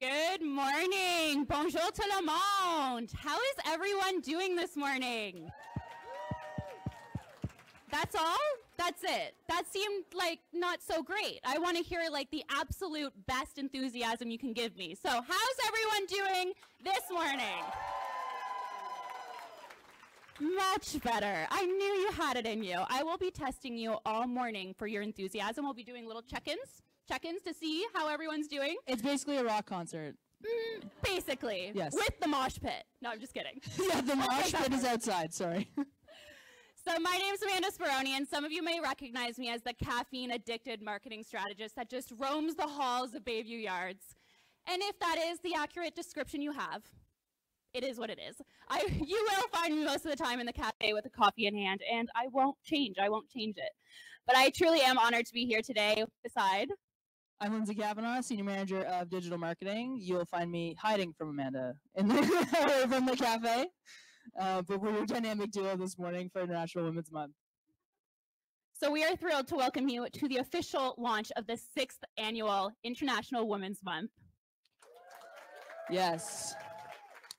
Good morning. Bonjour tout le monde. How is everyone doing this morning? That's all? That's it. That seemed like not so great. I want to hear like the absolute best enthusiasm you can give me. So how's everyone doing this morning? Much better. I knew you had it in you. I will be testing you all morning for your enthusiasm. We'll be doing little check-ins to see how everyone's doing. It's basically a rock concert. Basically. Yes. With the mosh pit. No, I'm just kidding. Yeah, the mosh pit is outside, sorry. So my name is Amanda Speroni, and some of you may recognize me as the caffeine-addicted marketing strategist that just roams the halls of Bayview Yards. And if that is the accurate description you have, it is what it is. You will find me most of the time in the cafe with a coffee in hand, and I won't change it. But I truly am honored to be here today beside... I'm Lindsay Kavanaugh, Senior Manager of Digital Marketing. You'll find me hiding from Amanda from the cafe. But we're a dynamic duo this morning for International Women's Month. So we are thrilled to welcome you to the official launch of the 6th annual International Women's Month. Yes.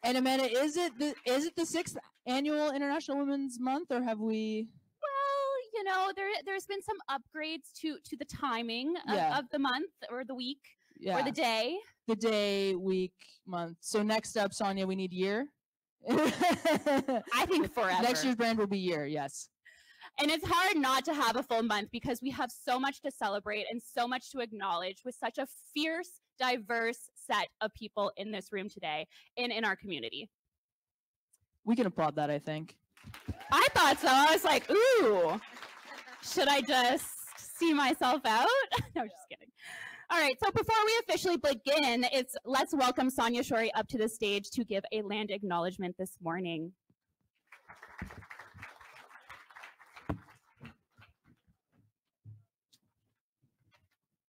And Amanda, is it the 6th annual International Women's Month, or have we? Well, you know, there's been some upgrades to the timing of the month or the week or the day. The day, week, month. So next up, Sonya, we need year. I think forever. Next year's brand will be year, yes. And it's hard not to have a full month because we have so much to celebrate and so much to acknowledge with such a fierce, diverse set of people in this room today and in our community. We can applaud that, I think. I thought so. I was like, ooh, should I just see myself out? No, just kidding. All right, so before we officially begin, let's welcome Sonya Shorey up to the stage to give a land acknowledgement this morning.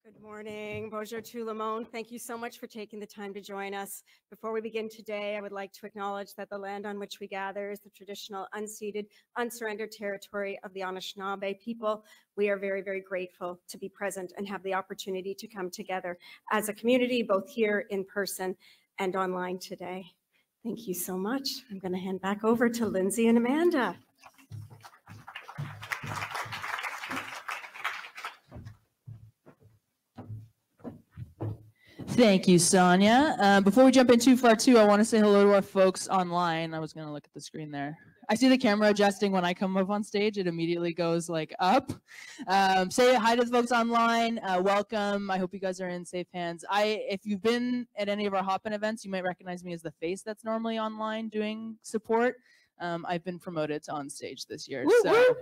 Good morning. Bonjour tout le monde. Thank you so much for taking the time to join us. Before we begin today, I would like to acknowledge that the land on which we gather is the traditional unceded, unsurrendered territory of the Anishinaabe people. We are very, very grateful to be present and have the opportunity to come together as a community, both here in person and online today. Thank you so much. I'm going to hand back over to Lindsay and Amanda. Thank you, Sonya. Before we jump in too far, I want to say hello to our folks online. I was going to look at the screen there. I see the camera adjusting when I come up on stage. It immediately goes like up. Say hi to the folks online. Welcome. I hope you guys are in safe hands. If you've been at any of our hop-in events, you might recognize me as the face that's normally online doing support. I've been promoted to on stage this year. Woo, so. woo.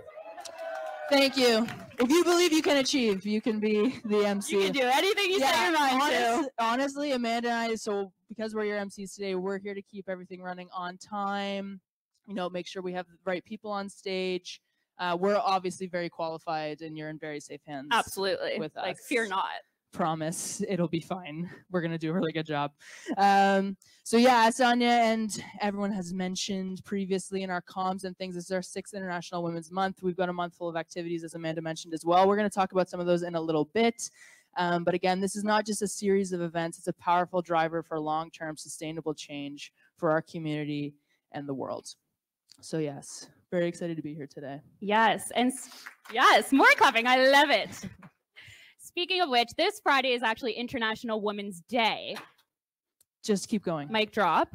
Thank you. If you believe you can achieve, you can be the MC. You can do anything you set your mind to. Honestly, Amanda and I, so because we're your MCs today, we're here to keep everything running on time, you know, make sure we have the right people on stage. We're obviously very qualified and you're in very safe hands. Absolutely. With us. Like, fear not. Promise it'll be fine. We're going to do a really good job. So yeah, as Sonya and everyone has mentioned previously in our comms and things, this is our 6th International Women's Month. We've got a month full of activities, as Amanda mentioned as well. We're going to talk about some of those in a little bit. But again, this is not just a series of events. It's a powerful driver for long-term sustainable change for our community and the world. So yes, very excited to be here today. Yes, and yes, more clapping. I love it. Speaking of which, this Friday is actually International Women's Day. Just keep going. Mic drop.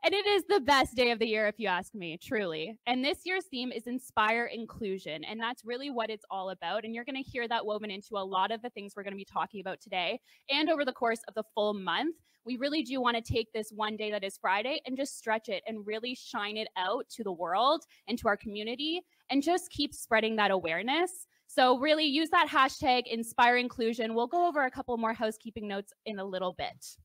And it is the best day of the year, if you ask me, truly. And this year's theme is Inspire Inclusion. And that's really what it's all about. And you're going to hear that woven into a lot of the things we're going to be talking about today. And over the course of the full month, we really do want to take this one day that is Friday and just stretch it and really shine it out to the world and to our community and just keep spreading that awareness. So really use that hashtag Inspire Inclusion. We'll go over a couple more housekeeping notes in a little bit.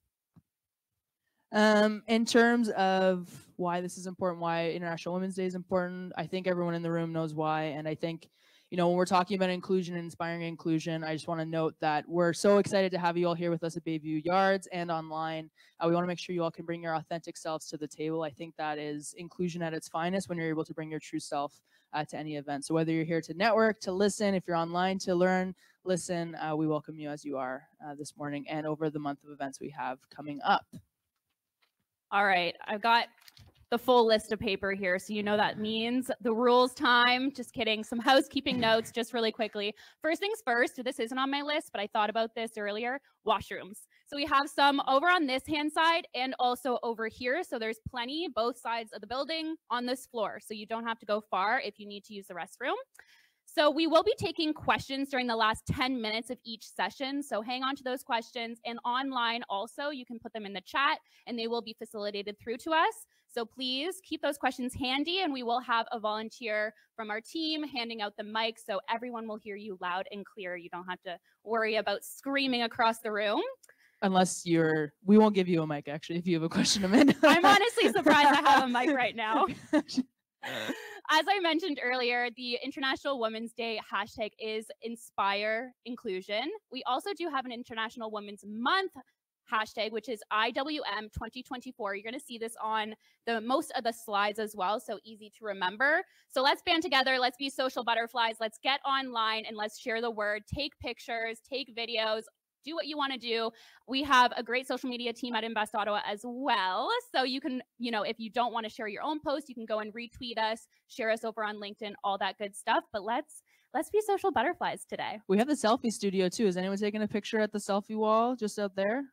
In terms of why this is important, why International Women's Day is important, I think everyone in the room knows why. And I think, you know, when we're talking about inclusion and inspiring inclusion, I just want to note that we're so excited to have you all here with us at Bayview Yards and online. We want to make sure you all can bring your authentic selves to the table. I think that is inclusion at its finest, when you're able to bring your true self to any event. So whether you're here to network, to listen, if you're online to learn, listen, we welcome you as you are this morning and over the month of events we have coming up. All right, I've got the full list of paper here, so you know that means the rules time. Just kidding. Some housekeeping notes just really quickly. First things first, this isn't on my list, but I thought about this earlier, washrooms. So we have some over on this hand side and also over here. So there's plenty both sides of the building on this floor. So you don't have to go far if you need to use the restroom. So we will be taking questions during the last 10 minutes of each session. So hang on to those questions, and online also, you can put them in the chat and they will be facilitated through to us. So please keep those questions handy, and we will have a volunteer from our team handing out the mic so everyone will hear you loud and clear. You don't have to worry about screaming across the room. Unless we won't give you a mic actually if you have a question, Amanda. I'm honestly surprised I have a mic right now. As I mentioned earlier, the International Women's Day hashtag is Inspire Inclusion. We also do have an International Women's Month hashtag, which is IWM 2024. You're going to see this on most of the slides as well, so easy to remember. So let's band together. Let's be social butterflies. Let's get online and let's share the word. Take pictures, take videos, do what you want to do. We have a great social media team at Invest Ottawa as well. So you can, if you don't want to share your own post, you can go and retweet us, share us over on LinkedIn, all that good stuff. But let's be social butterflies today. We have the selfie studio too. Is anyone taking a picture at the selfie wall just out there?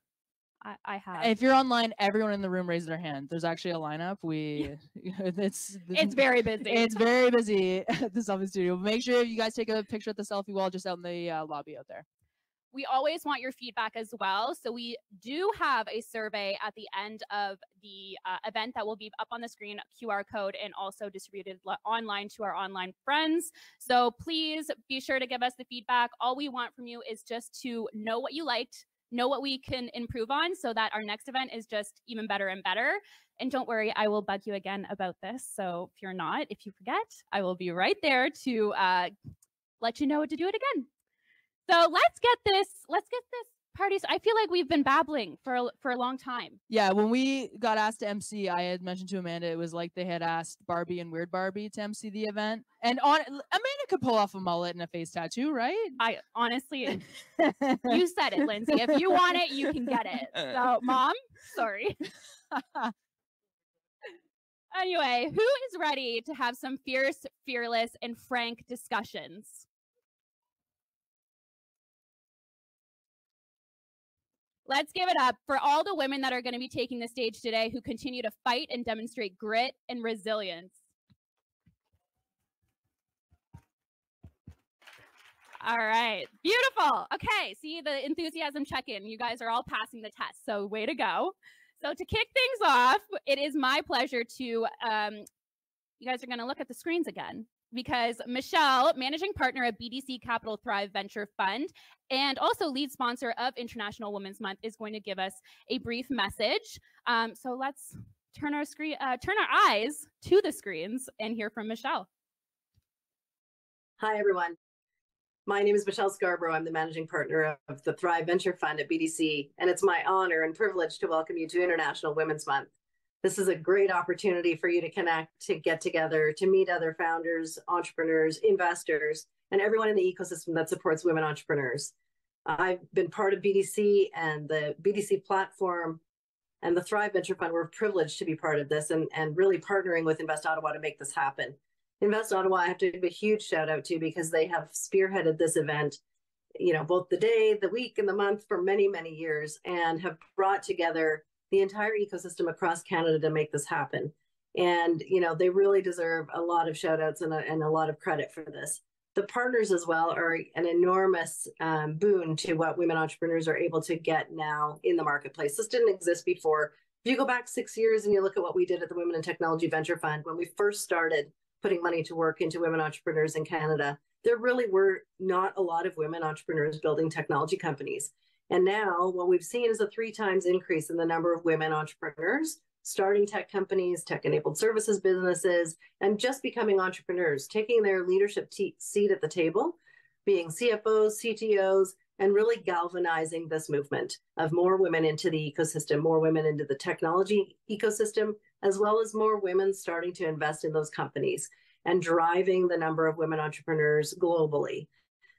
I have. If you're online, everyone in the room raise their hand. There's actually a lineup. It's very busy. It's very busy at the selfie studio. Make sure you guys take a picture at the selfie wall just out in the lobby out there. We always want your feedback as well. So we do have a survey at the end of the event that will be up on the screen, QR code, and also distributed online to our online friends. So please be sure to give us the feedback. All we want from you is just to know what you liked, know what we can improve on so that our next event is just even better and better. And don't worry, I will bug you again about this. So if you forget, I will be right there to let you know what to do it again. So let's get this party. I feel like we've been babbling for a long time. Yeah, when we got asked to MC, I had mentioned to Amanda it was like they had asked Barbie and Weird Barbie to MC the event. And Amanda could pull off a mullet and a face tattoo, right? I honestly, you said it, Lindsay. If you want it, you can get it. So, Mom, sorry. Anyway, who is ready to have some fierce, fearless, and frank discussions? Let's give it up for all the women that are going to be taking the stage today who continue to fight and demonstrate grit and resilience. All right, beautiful. Okay, see the enthusiasm check-in. You guys are all passing the test, so way to go. So to kick things off, it is my pleasure to, you guys are going to look at the screens again, because Michelle, managing partner of BDC Capital Thrive Venture Fund and also lead sponsor of International Women's Month, is going to give us a brief message. So let's turn our eyes to the screens and hear from Michelle. Hi, everyone. My name is Michelle Scarborough. I'm the managing partner of the Thrive Venture Fund at BDC, and it's my honor and privilege to welcome you to International Women's Month. This is a great opportunity for you to connect, to get together, to meet other founders, entrepreneurs, investors, and everyone in the ecosystem that supports women entrepreneurs. I've been part of BDC and the BDC platform and the Thrive Venture Fund. We're privileged to be part of this and really partnering with Invest Ottawa to make this happen. Invest Ottawa, I have to give a huge shout out to because they have spearheaded this event, both the day, the week, and the month for many, many years, and have brought together the entire ecosystem across Canada to make this happen. And, they really deserve a lot of shout outs and a lot of credit for this. The partners as well are an enormous boon to what women entrepreneurs are able to get now in the marketplace. This didn't exist before. If you go back 6 years and you look at what we did at the Women in Technology Venture Fund, when we first started putting money to work into women entrepreneurs in Canada, there really were not a lot of women entrepreneurs building technology companies. And now what we've seen is a 3 times increase in the number of women entrepreneurs starting tech companies, tech-enabled services businesses, and just becoming entrepreneurs, taking their leadership seat at the table, being CFOs, CTOs, and really galvanizing this movement of more women into the ecosystem, more women into the technology ecosystem, as well as more women starting to invest in those companies. and driving the number of women entrepreneurs globally.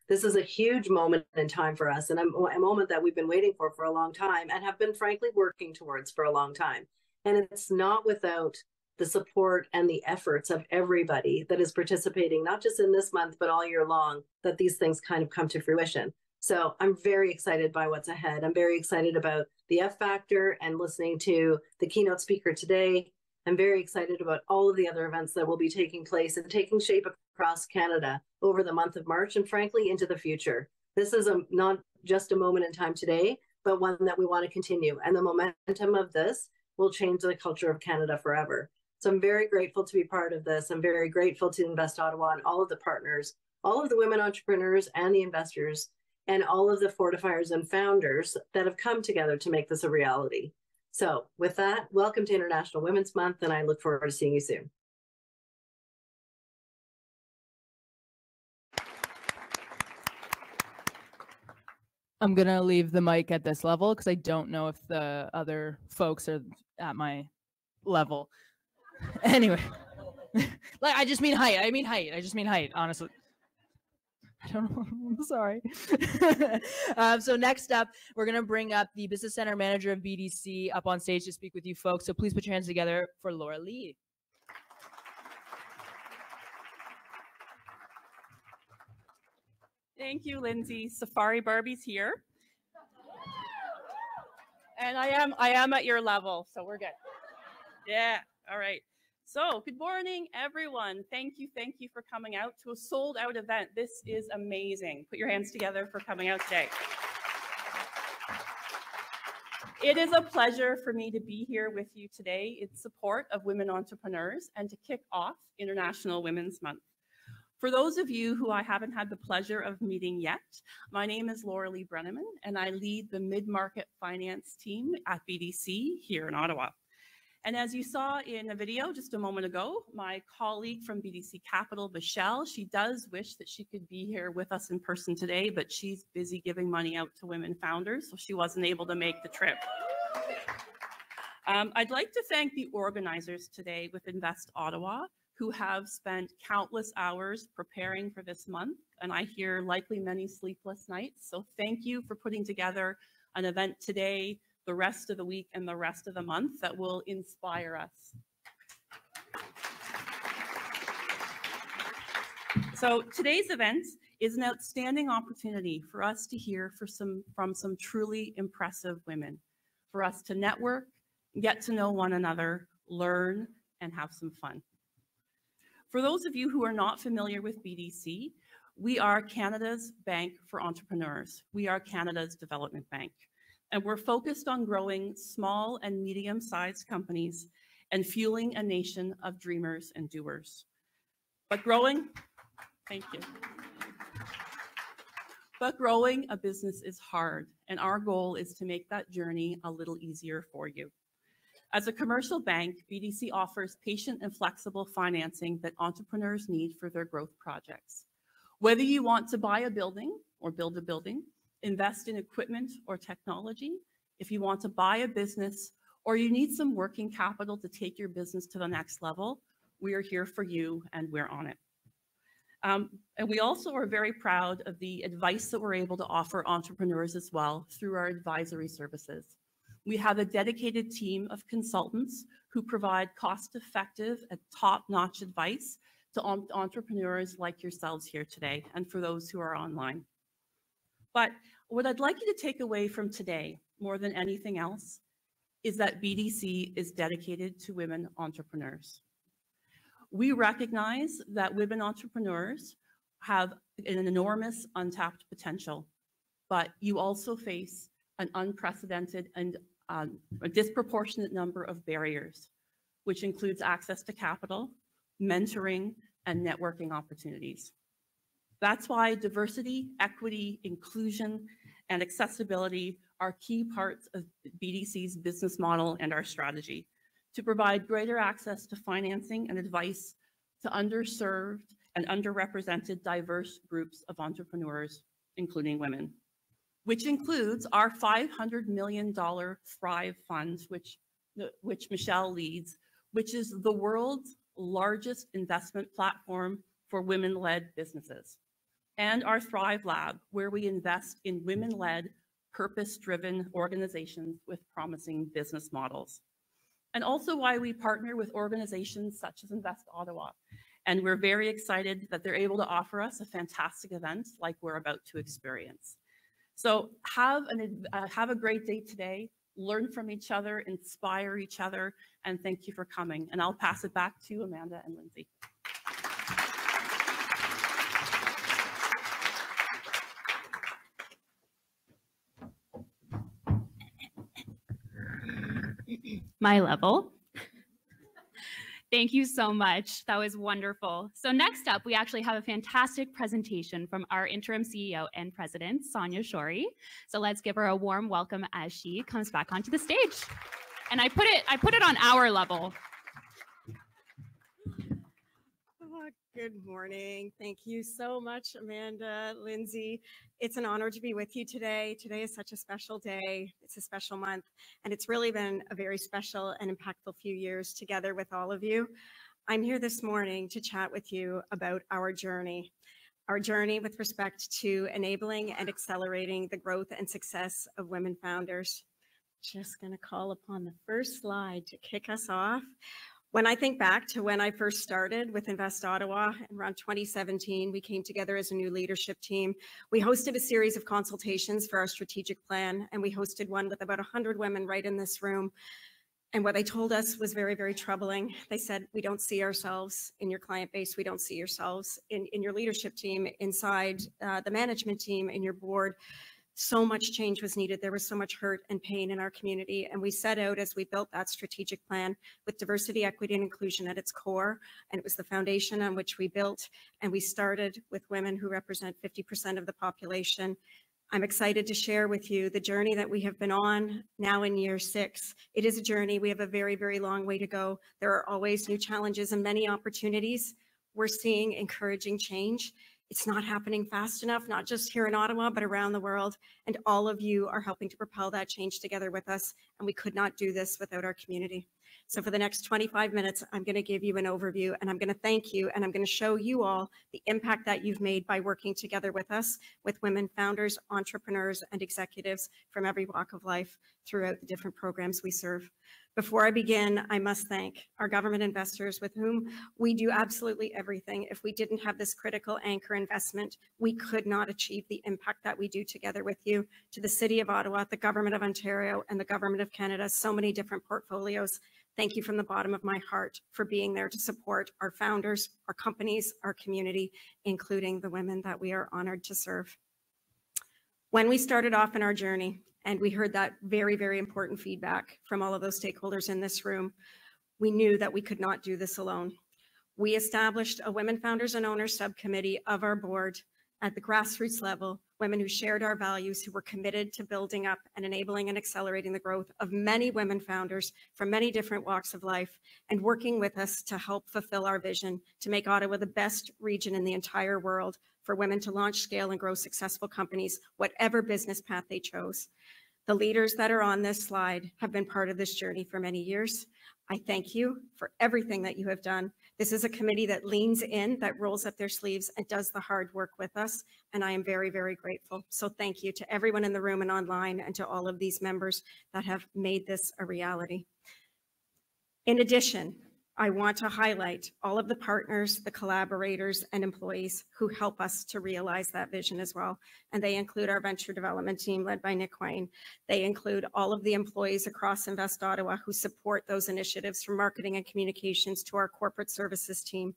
This is a huge moment in time for us, and a moment that we've been waiting for a long time and have been frankly working towards for a long time. And it's not without the support and the efforts of everybody that is participating, not just in this month, but all year long, that these things kind of come to fruition. So I'm very excited by what's ahead. I'm very excited about the F Factor and listening to the keynote speaker today. I'm very excited about all of the other events that will be taking place and taking shape across Canada over the month of March and frankly into the future. This is not just a moment in time today, but one that we want to continue. And the momentum of this will change the culture of Canada forever. So I'm very grateful to be part of this. I'm very grateful to Invest Ottawa and all of the partners, all of the women entrepreneurs and the investors, and all of the fortifiers and founders that have come together to make this a reality. So with that, welcome to International Women's Month, and I look forward to seeing you soon. I'm going to leave the mic at this level because I don't know if the other folks are at my level. Anyway, like I just mean height. I just mean height, honestly. I don't know. I'm sorry. So next up, we're going to bring up the Business Center Manager of BDC up on stage to speak with you folks. So please put your hands together for Laura-Lee. Thank you, Lindsay. Safari Barbie's here. And I am at your level, so we're good. Yeah, all right. So good morning, everyone. Thank you for coming out to a sold-out event. This is amazing. Put your hands together for coming out today. It is a pleasure for me to be here with you today in support of women entrepreneurs and to kick off International Women's Month. For those of you who I haven't had the pleasure of meeting yet, my name is Laura-Lee Brennaman, and I lead the mid-market finance team at BDC here in Ottawa. And as you saw in a video just a moment ago, my colleague from BDC Capital, Michelle, she does wish that she could be here with us in person today, but she's busy giving money out to women founders, so she wasn't able to make the trip. I'd like to thank the organizers today with Invest Ottawa, who have spent countless hours preparing for this month, and I hear likely many sleepless nights. So thank you for putting together an event today, the rest of the week, and the rest of the month that will inspire us. So today's event is an outstanding opportunity for us to hear from some truly impressive women, for us to network, get to know one another, learn, and have some fun. For those of you who are not familiar with BDC, we are Canada's Bank for Entrepreneurs. We are Canada's development bank. And we're focused on growing small and medium-sized companies and fueling a nation of dreamers and doers. But growing a business is hard, and our goal is to make that journey a little easier for you. As a commercial bank, BDC offers patient and flexible financing that entrepreneurs need for their growth projects. Whether you want to buy a building or build a building, invest in equipment or technology, if you want to buy a business, or you need some working capital to take your business to the next level, we are here for you and we're on it. And we also are very proud of the advice that we're able to offer entrepreneurs as well through our advisory services. We have a dedicated team of consultants who provide cost-effective and top-notch advice to entrepreneurs like yourselves here today and for those who are online. But what I'd like you to take away from today, more than anything else, is that BDC is dedicated to women entrepreneurs. We recognize that women entrepreneurs have an enormous untapped potential, but you also face an unprecedented and a disproportionate number of barriers, which includes access to capital, mentoring, and networking opportunities. That's why diversity, equity, inclusion, and accessibility are key parts of BDC's business model and our strategy to provide greater access to financing and advice to underserved and underrepresented diverse groups of entrepreneurs, including women, which includes our $500 million Thrive Fund, which Michelle leads, which is the world's largest investment platform for women-led businesses, and our Thrive Lab, where we invest in women-led, purpose-driven organizations with promising business models. And also why we partner with organizations such as Invest Ottawa. And we're very excited that they're able to offer us a fantastic event like we're about to experience. So have a great day today, learn from each other, inspire each other, and thank you for coming. And I'll pass it back to Amanda and Lindsay. My level. Thank you so much. That was wonderful. So next up, we actually have a fantastic presentation from our interim CEO and president, Sonya Shorey. So let's give her a warm welcome as she comes back onto the stage. And I put it on our level. Good morning. Thank you so much, Amanda, Lindsay. It's an honor to be with you today. Today is such a special day. It's a special month, and it's really been a very special and impactful few years together with all of you. I'm here this morning to chat with you about our journey with respect to enabling and accelerating the growth and success of women founders. Just going to call upon the first slide to kick us off. When I think back to when I first started with Invest Ottawa around 2017, we came together as a new leadership team. We hosted a series of consultations for our strategic plan, and we hosted one with about 100 women right in this room. And what they told us was very, very troubling. They said, we don't see ourselves in your client base. We don't see yourselves in your leadership team, inside the management team, in your board. So much change was needed. There was so much hurt and pain in our community. And we set out, as we built that strategic plan, with diversity, equity, and inclusion at its core. And it was the foundation on which we built. And we started with women who represent 50% of the population. I'm excited to share with you the journey that we have been on now in year 6. It is a journey. We have a very, very long way to go. There are always new challenges and many opportunities. We're seeing encouraging change. It's not happening fast enough, not just here in Ottawa, but around the world. And all of you are helping to propel that change together with us. And we could not do this without our community. So for the next 25 minutes, I'm going to give you an overview, and I'm going to thank you, and I'm going to show you all the impact that you've made by working together with us, with women founders, entrepreneurs, and executives from every walk of life throughout the different programs we serve. Before I begin, I must thank our government investors with whom we do absolutely everything. If we didn't have this critical anchor investment, we could not achieve the impact that we do together with you. To the City of Ottawa, the Government of Ontario, and the Government of Canada, so many different portfolios. Thank you from the bottom of my heart for being there to support our founders, our companies, our community, including the women that we are honored to serve. When we started off in our journey, and we heard that very, very important feedback from all of those stakeholders in this room, we knew that we could not do this alone. We established a Women Founders and Owners subcommittee of our board at the grassroots level, women who shared our values, who were committed to building up and enabling and accelerating the growth of many women founders from many different walks of life, and working with us to help fulfill our vision to make Ottawa the best region in the entire world for women to launch, scale, and grow successful companies, whatever business path they chose. The leaders that are on this slide have been part of this journey for many years. I thank you for everything that you have done. This is a committee that leans in, that rolls up their sleeves and does the hard work with us. And I am very, very grateful. So thank you to everyone in the room and online, and to all of these members that have made this a reality. In addition, I want to highlight all of the partners, the collaborators, and employees who help us to realize that vision as well. And they include our venture development team led by Nick Wayne. They include all of the employees across Invest Ottawa who support those initiatives, from marketing and communications to our corporate services team.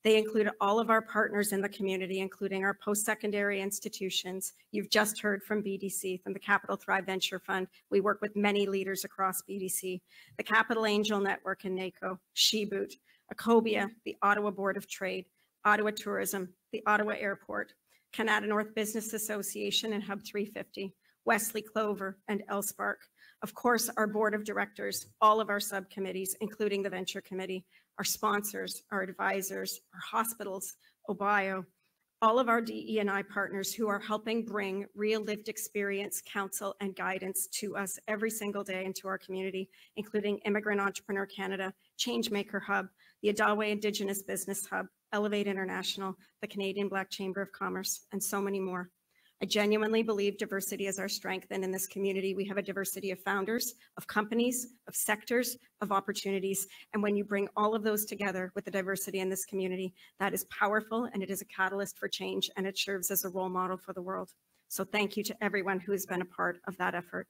They include all of our partners in the community, including our post-secondary institutions. You've just heard from BDC, from the Capital Thrive Venture Fund. We work with many leaders across BDC, the Capital Angel Network in NACO, Sheboot, Acobia, the Ottawa Board of Trade, Ottawa Tourism, the Ottawa Airport, Canada North Business Association and Hub 350, Wesley Clover, and Elspark. Of course, our board of directors, all of our subcommittees, including the Venture Committee, our sponsors, our advisors, our hospitals, Obio, all of our DE&I partners who are helping bring real lived experience, counsel, and guidance to us every single day into our community, including Immigrant Entrepreneur Canada, Changemaker Hub, the Ottawa Indigenous Business Hub, Elevate International, the Canadian Black Chamber of Commerce, and so many more. I genuinely believe diversity is our strength, and in this community, we have a diversity of founders, of companies, of sectors, of opportunities. And when you bring all of those together with the diversity in this community, that is powerful, and it is a catalyst for change, and it serves as a role model for the world. So thank you to everyone who has been a part of that effort.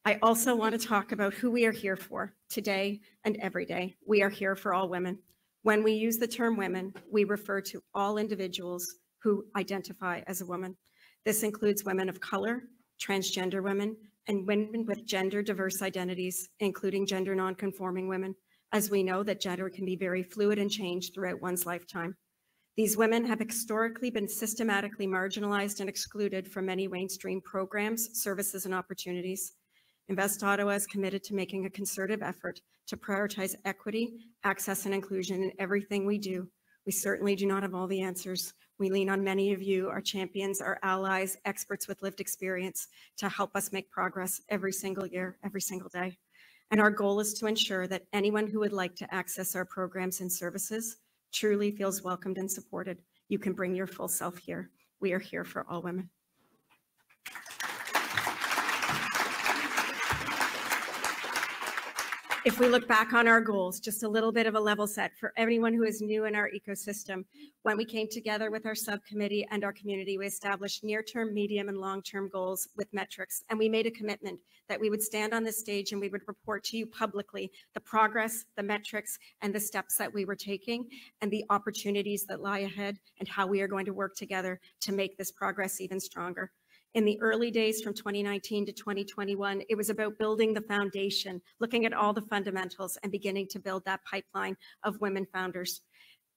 I also want to talk about who we are here for today and every day. We are here for all women. When we use the term women, we refer to all individuals who identify as a woman. This includes women of color, transgender women, and women with gender diverse identities, including gender non-conforming women, as we know that gender can be very fluid and change throughout one's lifetime. These women have historically been systematically marginalized and excluded from many mainstream programs, services, and opportunities. Invest Ottawa is committed to making a concerted effort to prioritize equity, access, and inclusion in everything we do. We certainly do not have all the answers. We lean on many of you, our champions, our allies, experts with lived experience, to help us make progress every single year, every single day. And our goal is to ensure that anyone who would like to access our programs and services truly feels welcomed and supported. You can bring your full self here. We are here for all women. If we look back on our goals, just a little bit of a level set for anyone who is new in our ecosystem. When we came together with our subcommittee and our community, we established near-term, medium, and long-term goals with metrics. And we made a commitment that we would stand on this stage and we would report to you publicly the progress, the metrics, and the steps that we were taking, and the opportunities that lie ahead, and how we are going to work together to make this progress even stronger. In the early days from 2019 to 2021, it was about building the foundation, looking at all the fundamentals and beginning to build that pipeline of women founders.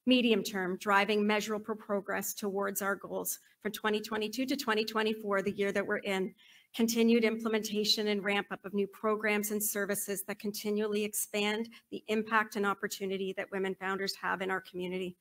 Medium term, driving measurable progress towards our goals. From 2022 to 2024, the year that we're in, continued implementation and ramp up of new programs and services that continually expand the impact and opportunity that women founders have in our community.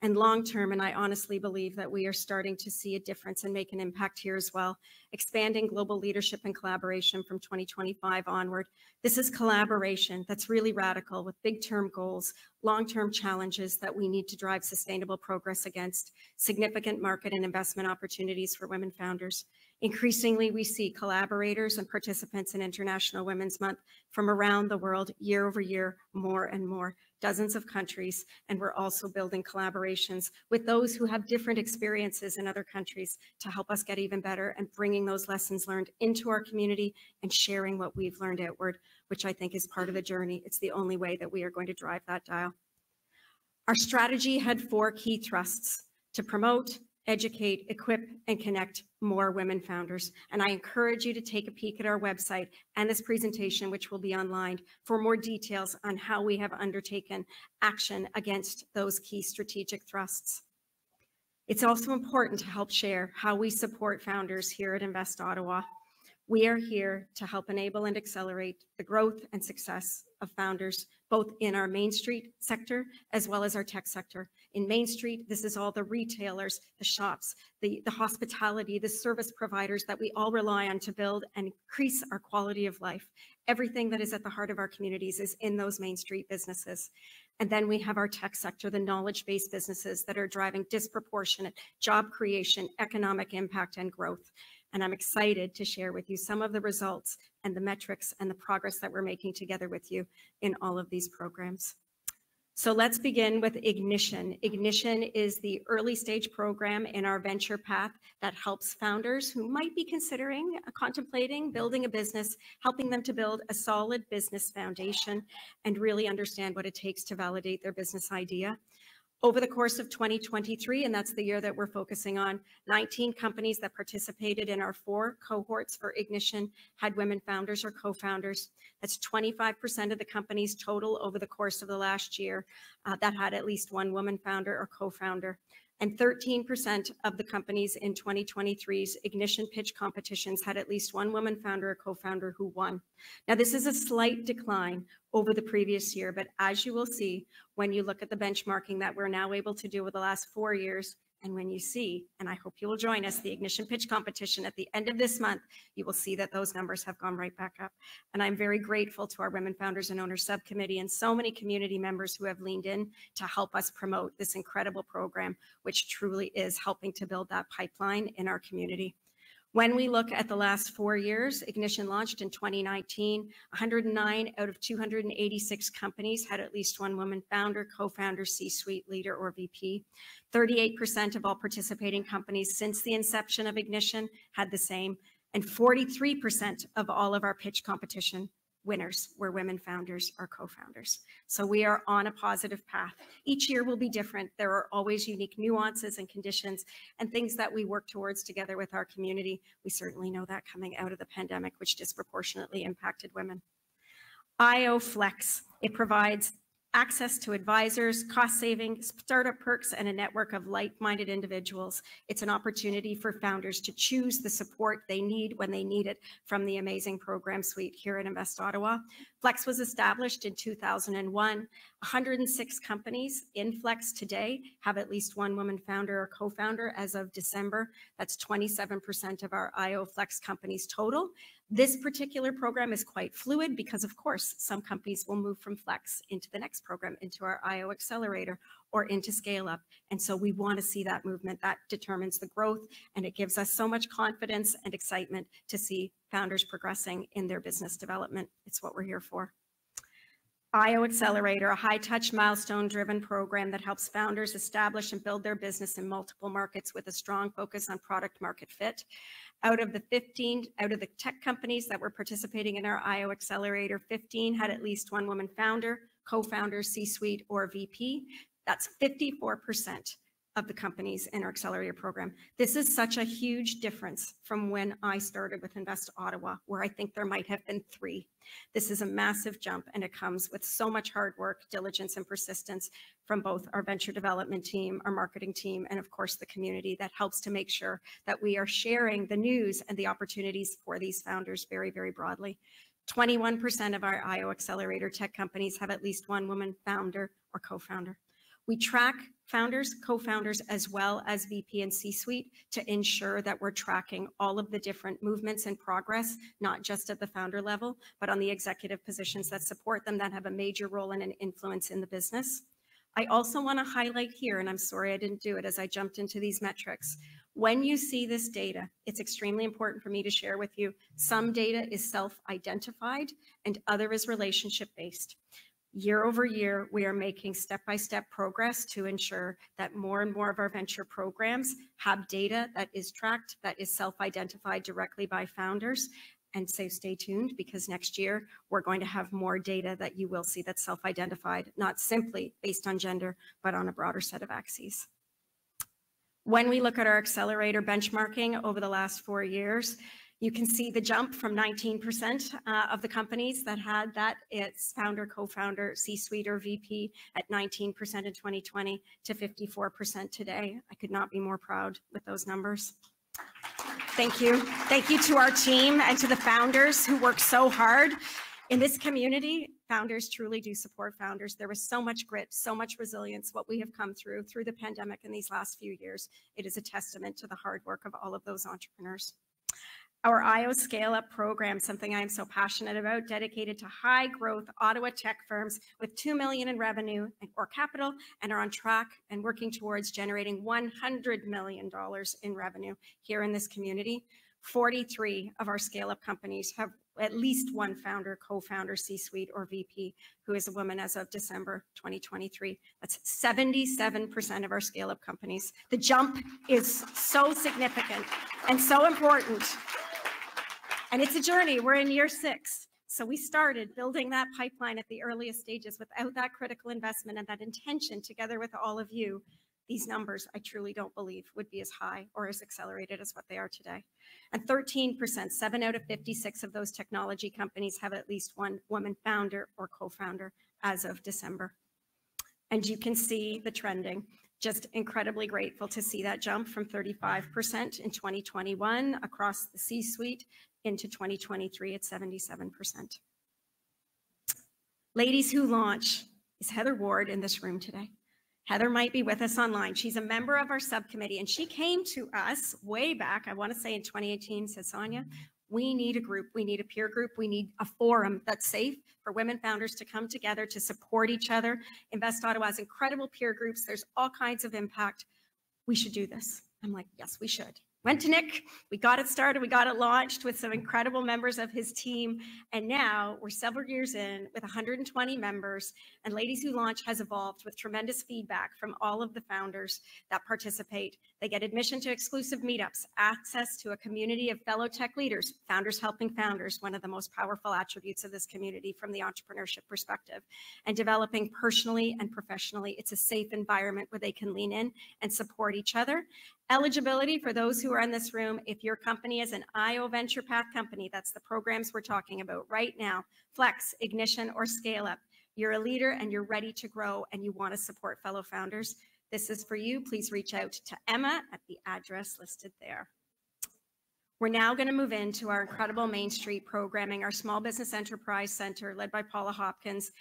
And long-term, and I honestly believe that we are starting to see a difference and make an impact here as well, expanding global leadership and collaboration from 2025 onward. This is collaboration that's really radical with big-term goals, long-term challenges that we need to drive sustainable progress against, significant market and investment opportunities for women founders. Increasingly, we see collaborators and participants in International Women's Month from around the world, year over year, more and more. Dozens of countries, and we're also building collaborations with those who have different experiences in other countries to help us get even better, and bringing those lessons learned into our community and sharing what we've learned outward, which I think is part of the journey. It's the only way that we are going to drive that dial. Our strategy had 4 key thrusts: to promote, educate, equip, and connect more women founders. And I encourage you to take a peek at our website and this presentation, which will be online, for more details on how we have undertaken action against those key strategic thrusts. It's also important to help share how we support founders here at Invest Ottawa. We are here to help enable and accelerate the growth and success of founders, both in our Main Street sector as well as our tech sector. In Main Street, this is all the retailers, the shops, the hospitality, the service providers that we all rely on to build and increase our quality of life. Everything that is at the heart of our communities is in those Main Street businesses. And then we have our tech sector, the knowledge-based businesses that are driving disproportionate job creation, economic impact, and growth. And I'm excited to share with you some of the results and the metrics and the progress that we're making together with you in all of these programs. So let's begin with Ignition. Ignition is the early stage program in our venture path that helps founders who might be considering, contemplating building a business, helping them to build a solid business foundation and really understand what it takes to validate their business idea. Over the course of 2023, and that's the year that we're focusing on, 19 companies that participated in our 4 cohorts for Ignition had women founders or co-founders. That's 25% of the companies total over the course of the last year that had at least one woman founder or co-founder. And 13% of the companies in 2023's Ignition pitch competitions had at least one woman founder or co-founder who won. Now, this is a slight decline over the previous year, but as you will see, when you look at the benchmarking that we're now able to do over the last 4 years And when you see, and I hope you will join us, the Ignition Pitch Competition at the end of this month, you will see that those numbers have gone right back up. And I'm very grateful to our Women Founders and Owners Subcommittee and so many community members who have leaned in to help us promote this incredible program, which truly is helping to build that pipeline in our community. When we look at the last 4 years, Ignition launched in 2019. 109 out of 286 companies had at least one woman founder, co-founder, C-suite leader, or VP. 38% of all participating companies since the inception of Ignition had the same, and 43% of all of our pitch competition winners were women founders or co-founders. So we are on a positive path. Each year will be different. There are always unique nuances and conditions and things that we work towards together with our community. We certainly know that coming out of the pandemic, which disproportionately impacted women. IO Flex, it provides access to advisors, cost saving, startup perks, and a network of like-minded individuals. It's an opportunity for founders to choose the support they need when they need it from the amazing program suite here at Invest Ottawa. Flex was established in 2001. 106 companies in Flex today have at least one woman founder or co-founder as of December. That's 27% of our IO Flex companies total. This particular program is quite fluid because, of course, some companies will move from Flex into the next program, into our IO Accelerator or into Scale Up. And so we want to see that movement. That determines the growth, and it gives us so much confidence and excitement to see founders progressing in their business development. It's what we're here for. IO Accelerator, a high-touch, milestone-driven program that helps founders establish and build their business in multiple markets with a strong focus on product-market fit. Out of the tech companies that were participating in our IO Accelerator, 15 had at least one woman founder, co-founder, C-suite, or VP. That's 54% of the companies in our Accelerator program. This is such a huge difference from when I started with Invest Ottawa, where I think there might have been 3. This is a massive jump, and it comes with so much hard work, diligence, and persistence from both our venture development team, our marketing team, and of course the community that helps to make sure that we are sharing the news and the opportunities for these founders very, very broadly. 21% of our IO Accelerator tech companies have at least one woman founder or co-founder. We track founders, co-founders, as well as VP and C-suite to ensure that we're tracking all of the different movements and progress, not just at the founder level, but on the executive positions that support them, that have a major role and an influence in the business. I also want to highlight here, and I'm sorry I didn't do it as I jumped into these metrics. When you see this data, it's extremely important for me to share with you. Some data is self-identified and other is relationship-based. Year over year, we are making step-by-step progress to ensure that more and more of our venture programs have data that is tracked, that is self-identified directly by founders. And so stay tuned, because next year we're going to have more data that you will see that's self-identified, not simply based on gender, but on a broader set of axes. When we look at our accelerator benchmarking over the last 4 years, you can see the jump from 19% of the companies that had that it's founder, co-founder, C-suite, or VP at 19% in 2020 to 54% today. I could not be more proud with those numbers. Thank you. Thank you to our team and to the founders who work so hard. In this community, founders truly do support founders. There was so much grit, so much resilience, what we have come through the pandemic in these last few years. It is a testament to the hard work of all of those entrepreneurs. Our IO Scale Up program, something I am so passionate about, dedicated to high growth Ottawa tech firms with $2 million in revenue or capital, and are on track and working towards generating $100 million in revenue here in this community. 43 of our Scale Up companies have at least one founder, co-founder, C-suite, or VP who is a woman as of December 2023. That's 77% of our Scale Up companies. The jump is so significant and so important. And it's a journey. We're in year 6. So we started building that pipeline at the earliest stages. Without that critical investment and that intention together with all of you, these numbers, I truly don't believe, would be as high or as accelerated as what they are today. And 13%, 7 out of 56 of those technology companies have at least one woman founder or co-founder as of December. And you can see the trending. Just incredibly grateful to see that jump from 35% in 2021 across the C-suite into 2023 at 77%. Ladies who launch. Is Heather Ward in this room today? Heather might be with us online. She's a member of our subcommittee, and she came to us way back, I want to say in 2018, said, Sonya, we need a group, we need a peer group, we need a forum that's safe for women founders to come together to support each other. Invest Ottawa has incredible peer groups. There's all kinds of impact. We should do this. I'm like, yes, we should. Went to Nick, we got it started, we got it launched with some incredible members of his team. And now we're several years in with 120 members, and Ladies Who Launch has evolved with tremendous feedback from all of the founders that participate. They get admission to exclusive meetups, access to a community of fellow tech leaders, founders helping founders, one of the most powerful attributes of this community from the entrepreneurship perspective, and developing personally and professionally. It's a safe environment where they can lean in and support each other. Eligibility for those who are in this room, if your company is an IO Venture Path company, that's the programs we're talking about right now, Flex, Ignition, or Scale Up. You're a leader and you're ready to grow and you want to support fellow founders. This is for you. Please reach out to Emma at the address listed there. We're now going to move into our incredible Main Street programming, our Small Business Enterprise Center led by Paula Hopkins.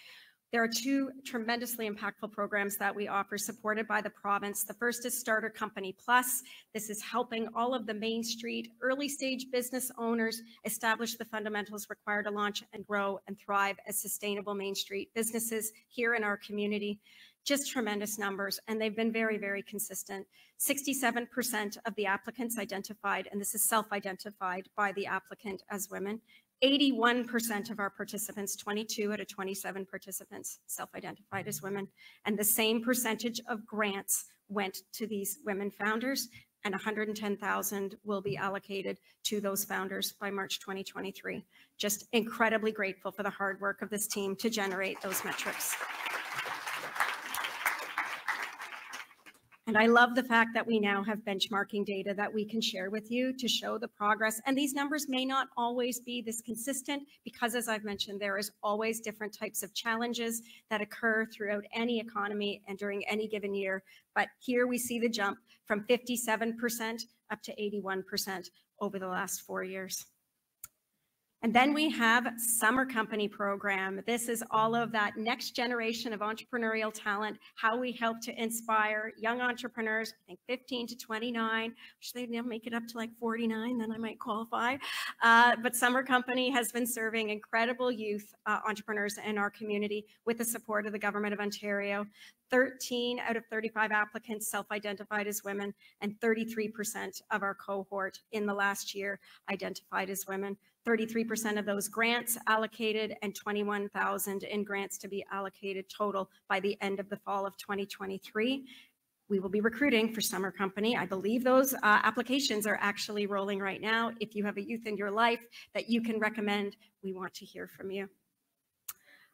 There are two tremendously impactful programs that we offer supported by the province. The first is Starter Company Plus. This is helping all of the Main Street early stage business owners establish the fundamentals required to launch and grow and thrive as sustainable Main Street businesses here in our community. Just tremendous numbers, and they've been very, very consistent. 67% of the applicants identified, and this is self-identified by the applicant as women. 81% of our participants, 22 out of 27 participants, self-identified as women. And the same percentage of grants went to these women founders, and 110,000 will be allocated to those founders by March 2023. Just incredibly grateful for the hard work of this team to generate those metrics. And I love the fact that we now have benchmarking data that we can share with you to show the progress. And these numbers may not always be this consistent because, as I've mentioned, there is always different types of challenges that occur throughout any economy and during any given year. But here we see the jump from 57% up to 81% over the last 4 years. And then we have Summer Company Program. This is all of that next generation of entrepreneurial talent, how we help to inspire young entrepreneurs, I think 15 to 29. Should they make it up to like 49, then I might qualify. But Summer Company has been serving incredible youth entrepreneurs in our community with the support of the Government of Ontario. 13 out of 35 applicants self-identified as women, and 33% of our cohort in the last year identified as women. 33% of those grants allocated, and 21,000 in grants to be allocated total by the end of the fall of 2023. We will be recruiting for Summer Company. I believe those applications are actually rolling right now. If you have a youth in your life that you can recommend, we want to hear from you.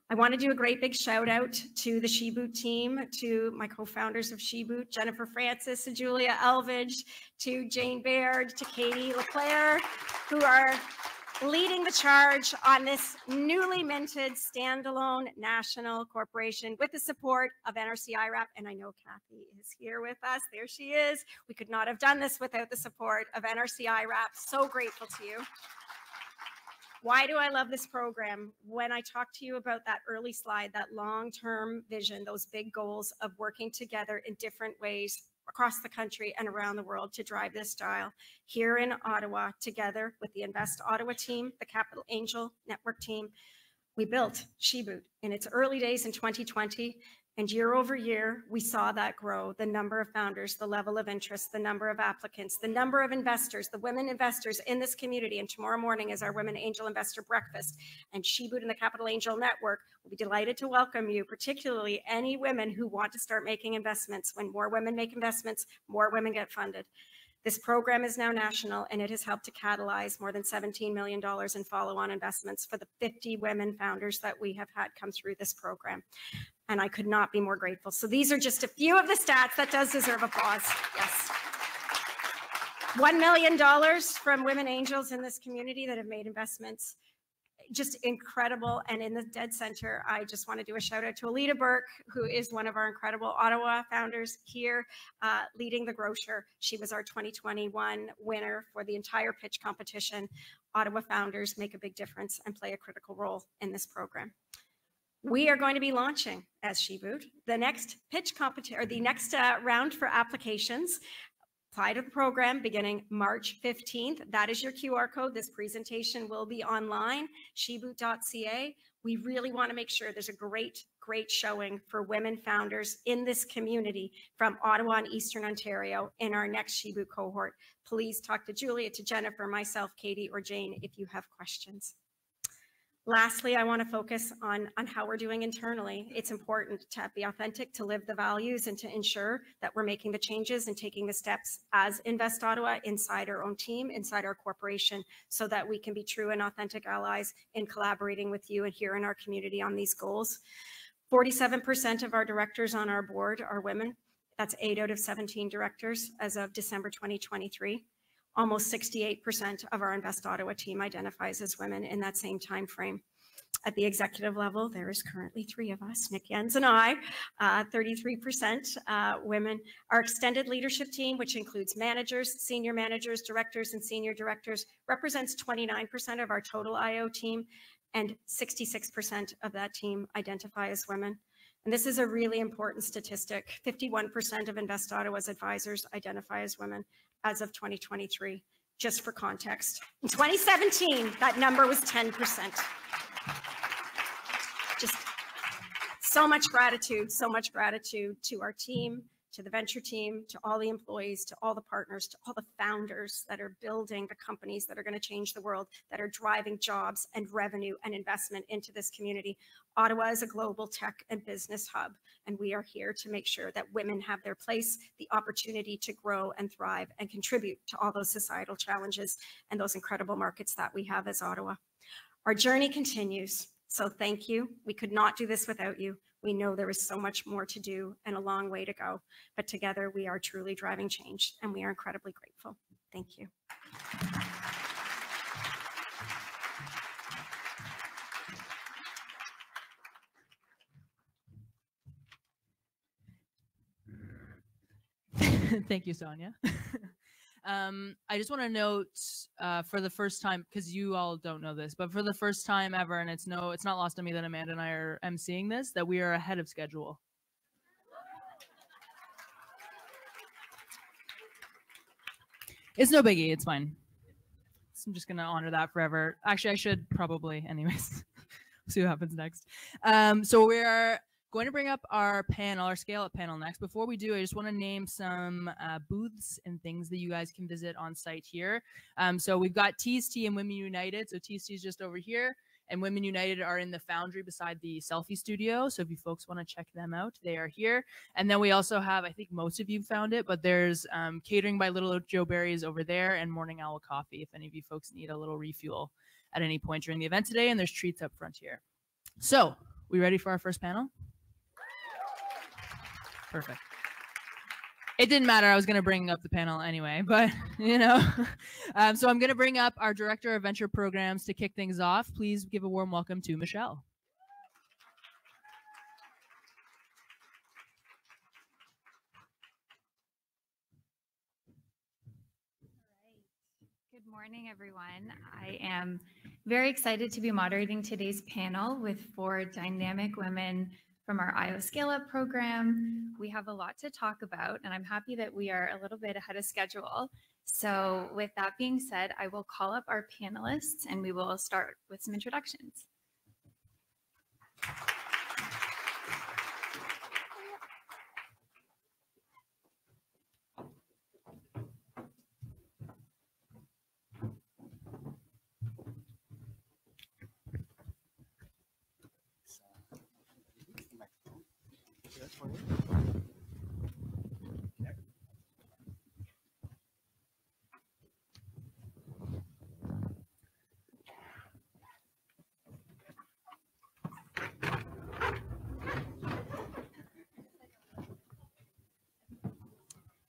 I want to do a great big shout out to the SheBoot team, to my co-founders of SheBoot, Jennifer Francis and Julia Elvidge, to Jane Baird, to Katie LeClaire, who are leading the charge on this newly minted standalone national corporation with the support of NRC IRAP. And I know Kathy is here with us. There she is. We could not have done this without the support of NRC IRAP. So grateful to you. Why do I love this program? When I talk to you about that early slide, that long-term vision, those big goals of working together in different ways across the country and around the world to drive this dial. Here in Ottawa, together with the Invest Ottawa team, the Capital Angel Network team, we built SheBoot in its early days in 2020. And year over year, we saw that grow, the number of founders, the level of interest, the number of applicants, the number of investors, the women investors in this community. And tomorrow morning is our Women Angel Investor Breakfast. And SheBoot and the Capital Angel Network will be delighted to welcome you, particularly any women who want to start making investments. When more women make investments, more women get funded. This program is now national, and it has helped to catalyze more than $17 million in follow-on investments for the 50 women founders that we have had come through this program. And I could not be more grateful. So these are just a few of the stats that does deserve applause. Yes. $1 million from women angels in this community that have made investments. Just incredible. And in the dead center, I just want to do a shout out to Alita Burke, who is one of our incredible Ottawa founders here, leading the grocer. She was our 2021 winner for the entire pitch competition. Ottawa founders make a big difference and play a critical role in this program. We are going to be launching, as Sheboot, the next pitch competition, or the next round for applications. Apply to the program beginning March 15th. That is your QR code. This presentation will be online, sheboot.ca. We really want to make sure there's a great showing for women founders in this community from Ottawa and Eastern Ontario in our next Sheboot cohort. Please talk to Julia, to Jennifer, myself, Katie, or Jane if you have questions. Lastly, I want to focus on how we're doing internally. It's important to be authentic, to live the values, and to ensure that we're making the changes and taking the steps as Invest Ottawa inside our own team, inside our corporation, so that we can be true and authentic allies in collaborating with you and here in our community on these goals. 47% of our directors on our board are women. That's 8 out of 17 directors as of December 2023. Almost 68% of our Invest Ottawa team identifies as women in that same time frame. At the executive level, there is currently 3 of us, Nick Jens and I, 33% women. Our extended leadership team, which includes managers, senior managers, directors, and senior directors, represents 29% of our total IO team, and 66% of that team identify as women. And this is a really important statistic. 51% of Invest Ottawa's advisors identify as women as of 2023, just for context. In 2017, that number was 10%. Just so much gratitude to our team, to the venture team, to all the employees, to all the partners, to all the founders that are building the companies that are going to change the world, that are driving jobs and revenue and investment into this community. Ottawa is a global tech and business hub, and we are here to make sure that women have their place, the opportunity to grow and thrive and contribute to all those societal challenges and those incredible markets that we have as Ottawa. Our journey continues, so thank you. We could not do this without you. We know there is so much more to do and a long way to go, but together we are truly driving change, and we are incredibly grateful. Thank you. Thank you, Sonya. I just want to note for the first time, because you all don't know this, but for the first time ever, and it's not lost on me that Amanda and I are emceeing this, that we are ahead of schedule. It's no biggie. It's fine. So I'm just going to honor that forever. Actually, I should probably anyways. See what happens next. So we're going to bring up our panel, our scale up panel next. Before we do, I just want to name some booths and things that you guys can visit on site here. So we've got TST and Women United. So TST is just over here, and Women United are in the Foundry beside the selfie studio. So if you folks want to check them out, they are here. And then we also have, I think most of you found it, but there's Catering by Little Joe Berry's over there, and Morning Owl Coffee if any of you folks need a little refuel at any point during the event today. And there's treats up front here. So we ready for our first panel? Perfect. It didn't matter. I was going to bring up the panel anyway, but you know. So I'm going to bring up our Director of Venture Programs to kick things off. Please give a warm welcome to Michelle. Good morning, everyone. I am very excited to be moderating today's panel with 4 dynamic women from our IO Scale-Up program. We have a lot to talk about, and I'm happy that we are a little bit ahead of schedule. So with that being said, I will call up our panelists, and we will start with some introductions.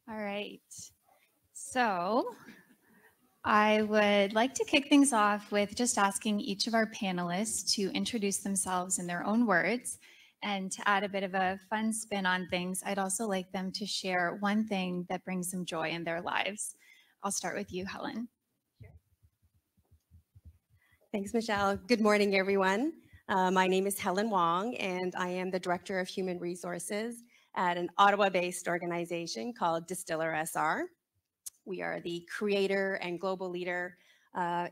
All right, so I would like to kick things off with just asking each of our panelists to introduce themselves in their own words. And to add a bit of a fun spin on things, I'd also like them to share one thing that brings them joy in their lives. I'll start with you, Helen. Thanks, Michelle. Good morning, everyone. My name is Helen Wong, and I am the Director of Human Resources at an Ottawa-based organization called Distiller SR. We are the creator and global leader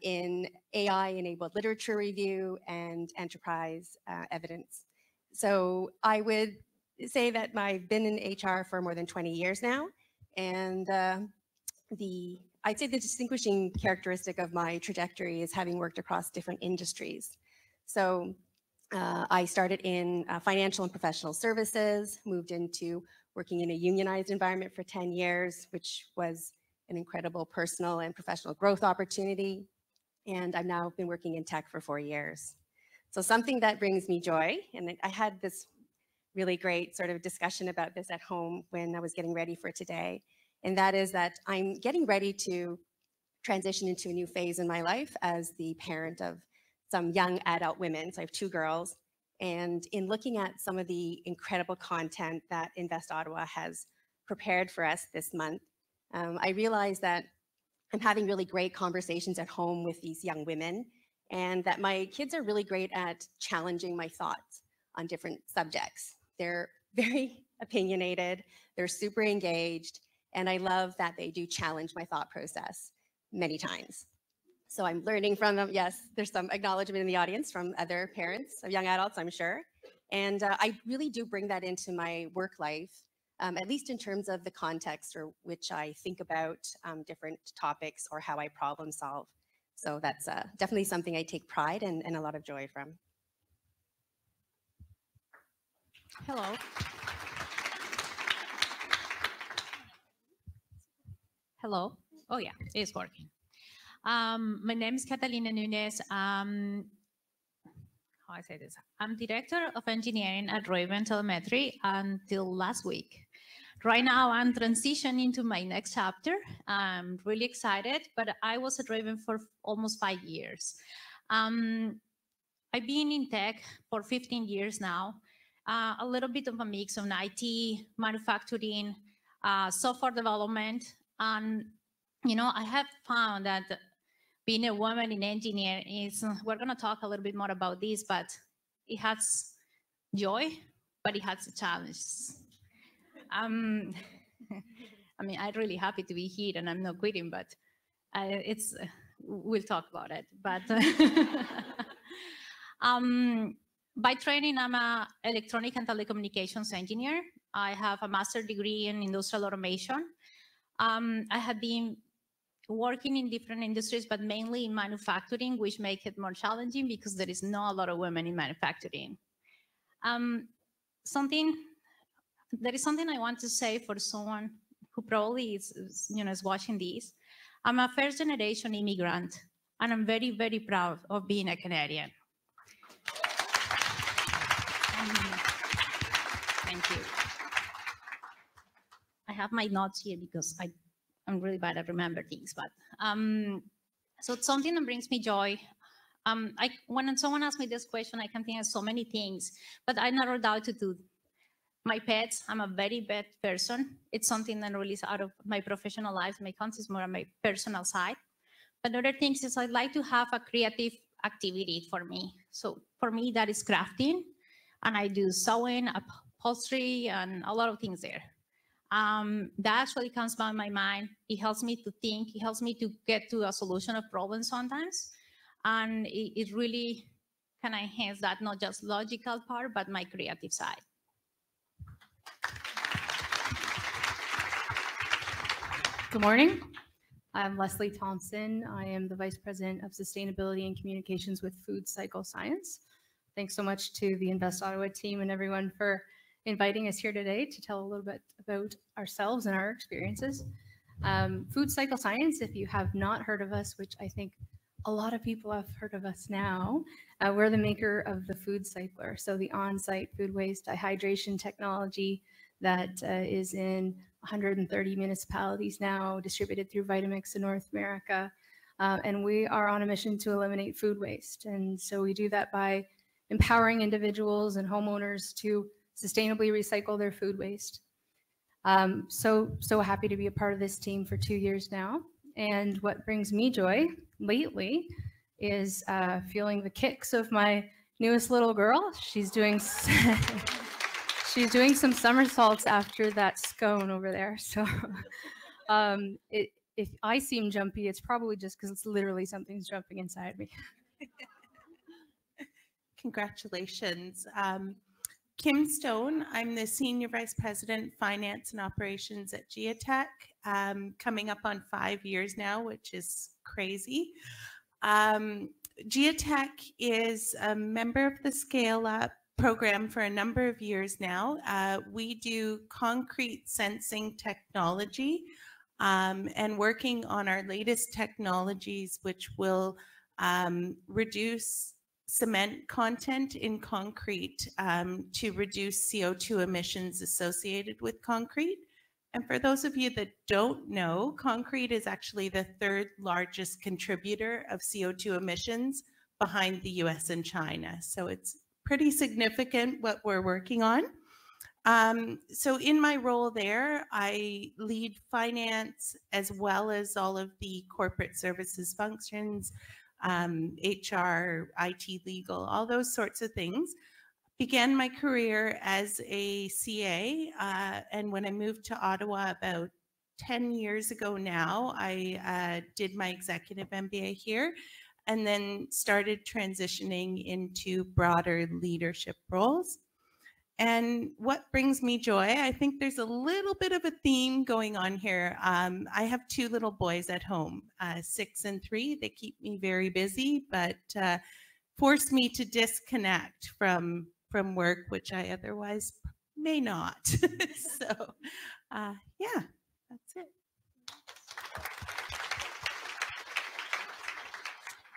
in AI-enabled literature review and enterprise evidence. So I would say that I've been in HR for more than 20 years now, and I'd say the distinguishing characteristic of my trajectory is having worked across different industries. So I started in financial and professional services, moved into working in a unionized environment for 10 years, which was an incredible personal and professional growth opportunity. And I've now been working in tech for 4 years. So something that brings me joy, and I had this really great sort of discussion about this at home when I was getting ready for today, and that is that I'm getting ready to transition into a new phase in my life as the parent of some young adult women. So I have 2 girls. And in looking at some of the incredible content that Invest Ottawa has prepared for us this month, I realized that I'm having really great conversations at home with these young women, and that my kids are really great at challenging my thoughts on different subjects. They're very opinionated, they're super engaged, and I love that they do challenge my thought process many times. So I'm learning from them. Yes, there's some acknowledgement in the audience from other parents of young adults, I'm sure. And I really do bring that into my work life, at least in terms of the context or which I think about different topics or how I problem solve. So that's definitely something I take pride and a lot of joy from. Hello. Hello. Oh yeah, it's working. My name is Catalina Younes. How I say this? I'm Director of Engineering at Raven Telemetry until last week. Right now, I'm transitioning to my next chapter. I'm really excited, but I was at Raven for almost 5 years. I've been in tech for 15 years now. A little bit of a mix of IT, manufacturing, software development, and you know, I have found that being a woman in engineering is, we're going to talk a little bit more about this, but it has joy, but it has challenges. I mean, I'm really happy to be here and I'm not quitting, but we'll talk about it. But by training, I'm an electronic and telecommunications engineer. I have a master's degree in industrial automation. I have been working in different industries, but mainly in manufacturing, which makes it more challenging because there is not a lot of women in manufacturing. There is something I want to say for someone who probably is watching this. I'm a first generation immigrant, and I'm very, very proud of being a Canadian. Thank you. I have my notes here because I'm really bad at remember things, but so it's something that brings me joy. When someone asks me this question, I can think of so many things, but I narrowed down to 2. My pets, I'm a very pet person. It's something that really is out of my professional life. My concept is more on my personal side. But other things is I'd like to have a creative activity for me. So for me, that is crafting, and I do sewing, upholstery, and a lot of things there. That actually comes by my mind. It helps me to think. It helps me to get to a solution of problems sometimes. And it really can enhance that, not just logical part, but my creative side. Good morning. I'm Leslie Thompson. I am the Vice President of Sustainability and Communications with Food Cycle Science. Thanks so much to the Invest Ottawa team and everyone for inviting us here today to tell a little bit about ourselves and our experiences. Food Cycle Science, if you have not heard of us, which I think a lot of people have heard of us now, we're the maker of the Food Cycler, so the on-site food waste dehydration technology that is in 130 municipalities now, distributed through Vitamix in North America. And we are on a mission to eliminate food waste. And so we do that by empowering individuals and homeowners to sustainably recycle their food waste. So happy to be a part of this team for 2 years now. And what brings me joy lately is feeling the kicks of my newest little girl. She's doing she's doing some somersaults after that scone over there. So if I seem jumpy, it's probably just because it's literally something's jumping inside me. Congratulations. Kim Stone, I'm the Senior Vice President, Finance and Operations at Geotech, coming up on 5 years now, which is crazy. Geotech is a member of the Scale Up program for a number of years now. We do concrete sensing technology and working on our latest technologies, which will reduce cement content in concrete to reduce CO2 emissions associated with concrete. And for those of you that don't know, concrete is actually the third largest contributor of CO2 emissions behind the US and China. So it's pretty significant what we're working on. So in my role there, I lead finance as well as all of the corporate services functions, HR, IT, legal, all those sorts of things. Began my career as a CA, and when I moved to Ottawa about 10 years ago now, I did my executive MBA here and then started transitioning into broader leadership roles. And what brings me joy, I think there's a little bit of a theme going on here. I have 2 little boys at home, 6 and 3. They keep me very busy, but force me to disconnect from work, which I otherwise may not. So yeah, that's it.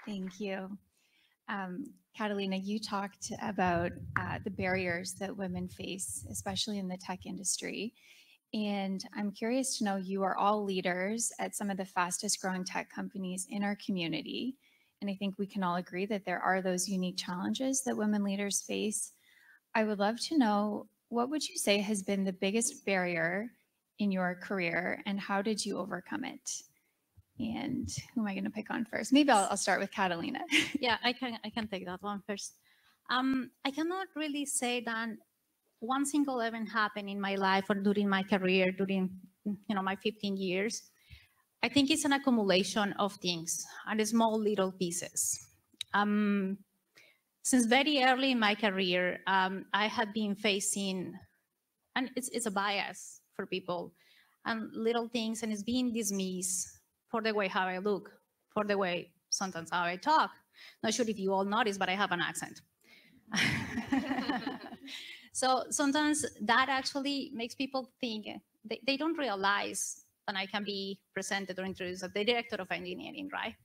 Thank you. Catalina, you talked about the barriers that women face, especially in the tech industry. And I'm curious to know, you are all leaders at some of the fastest growing tech companies in our community. And I think we can all agree that there are those unique challenges that women leaders face. I would love to know, what would you say has been the biggest barrier in your career and how did you overcome it? And who am I going to pick on first? Maybe I'll start with Catalina. Yeah, I can take that one first. I cannot really say that one single event happened in my life or during my career, during my 15 years. I think it's an accumulation of things and small little pieces. Since very early in my career, I had been facing, and it's a bias for people, and little things, and it's being dismissed for the way how I look, for the way sometimes how I talk. Not sure if you all notice, but I have an accent. So sometimes that actually makes people think, they don't realize that I can be presented or introduced as the director of engineering, right?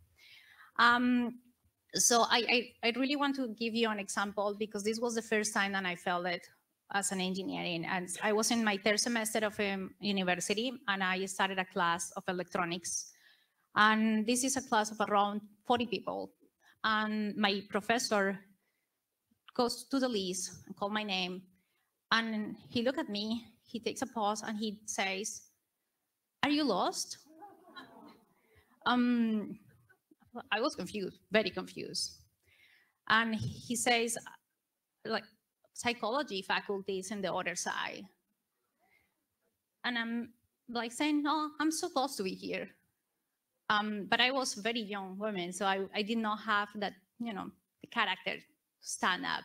So I really want to give you an example because this was the first time that I felt it as an engineering. And I was in my 3rd semester of university and I started a class of electronics. And this is a class of around 40 people. And my professor goes to the list and called my name. And he looked at me, he takes a pause and he says, "Are you lost?" I was confused, very confused. And he says, like, psychology faculty is in the other side. And I'm like saying, no, I'm supposed to be here. But I was a very young woman, so I did not have that, the character to stand up.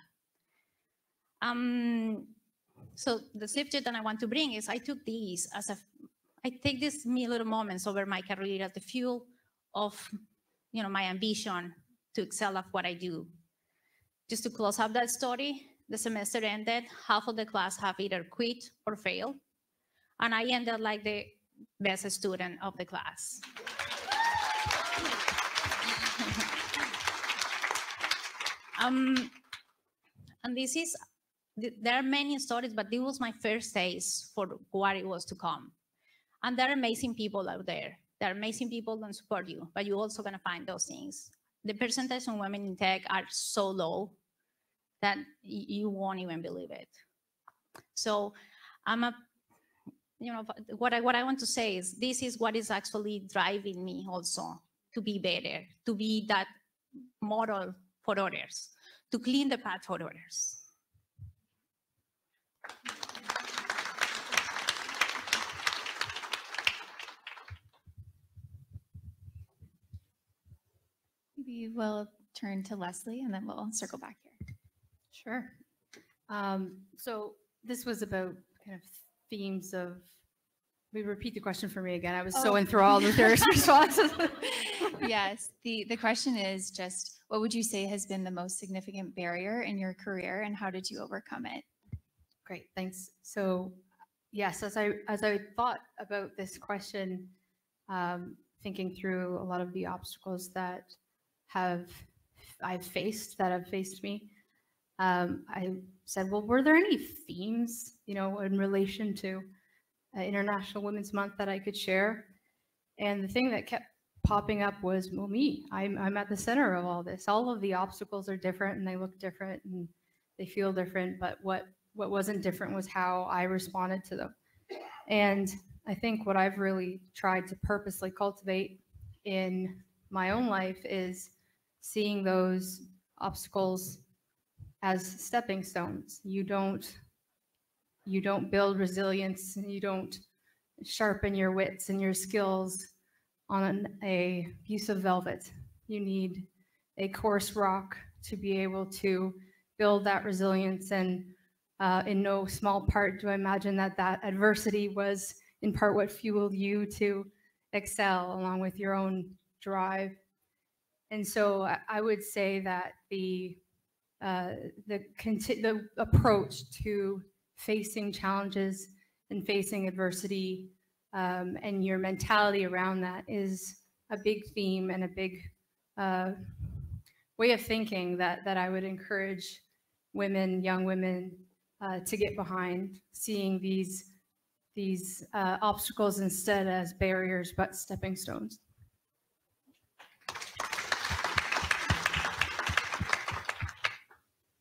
So the subject that I want to bring is I took these as I take these little moments over my career as the fuel of, my ambition to excel at what I do. Just to close up that story, the semester ended, half of the class have either quit or failed, and I ended like the best student of the class. And this is, there are many stories, but this was my first taste for what it was to come. And there are amazing people out there. There are amazing people that support you, but you're also gonna find those things. The percentage of women in tech are so low that you won't even believe it. So what I want to say is this is what is actually driving me also to be better, to be that model for others, to clean the path for others. Maybe we'll turn to Leslie and then we'll circle back here. Sure. So this was about kind of themes of, we repeat the question for me again. I was so enthralled with your responses. Yes, the question is just, what would you say has been the most significant barrier in your career and how did you overcome it? Great, thanks. So yes, as I thought about this question, thinking through a lot of the obstacles that I've faced me, I said, well, were there any themes, in relation to International Women's Month that I could share? And the thing that kept popping up was, well, me. I'm at the center of all this. All of the obstacles are different and they look different and they feel different, but what wasn't different was how I responded to them. And I think what I've really tried to purposely cultivate in my own life is seeing those obstacles as stepping stones. You don't build resilience, and you don't sharpen your wits and your skills on a piece of velvet. You need a coarse rock to be able to build that resilience. And in no small part do I imagine that adversity was in part what fueled you to excel, along with your own drive. And so I would say that the approach to facing challenges and facing adversity, and your mentality around that is a big theme and a big way of thinking that I would encourage women, young women, to get behind, seeing these obstacles instead as barriers but stepping stones.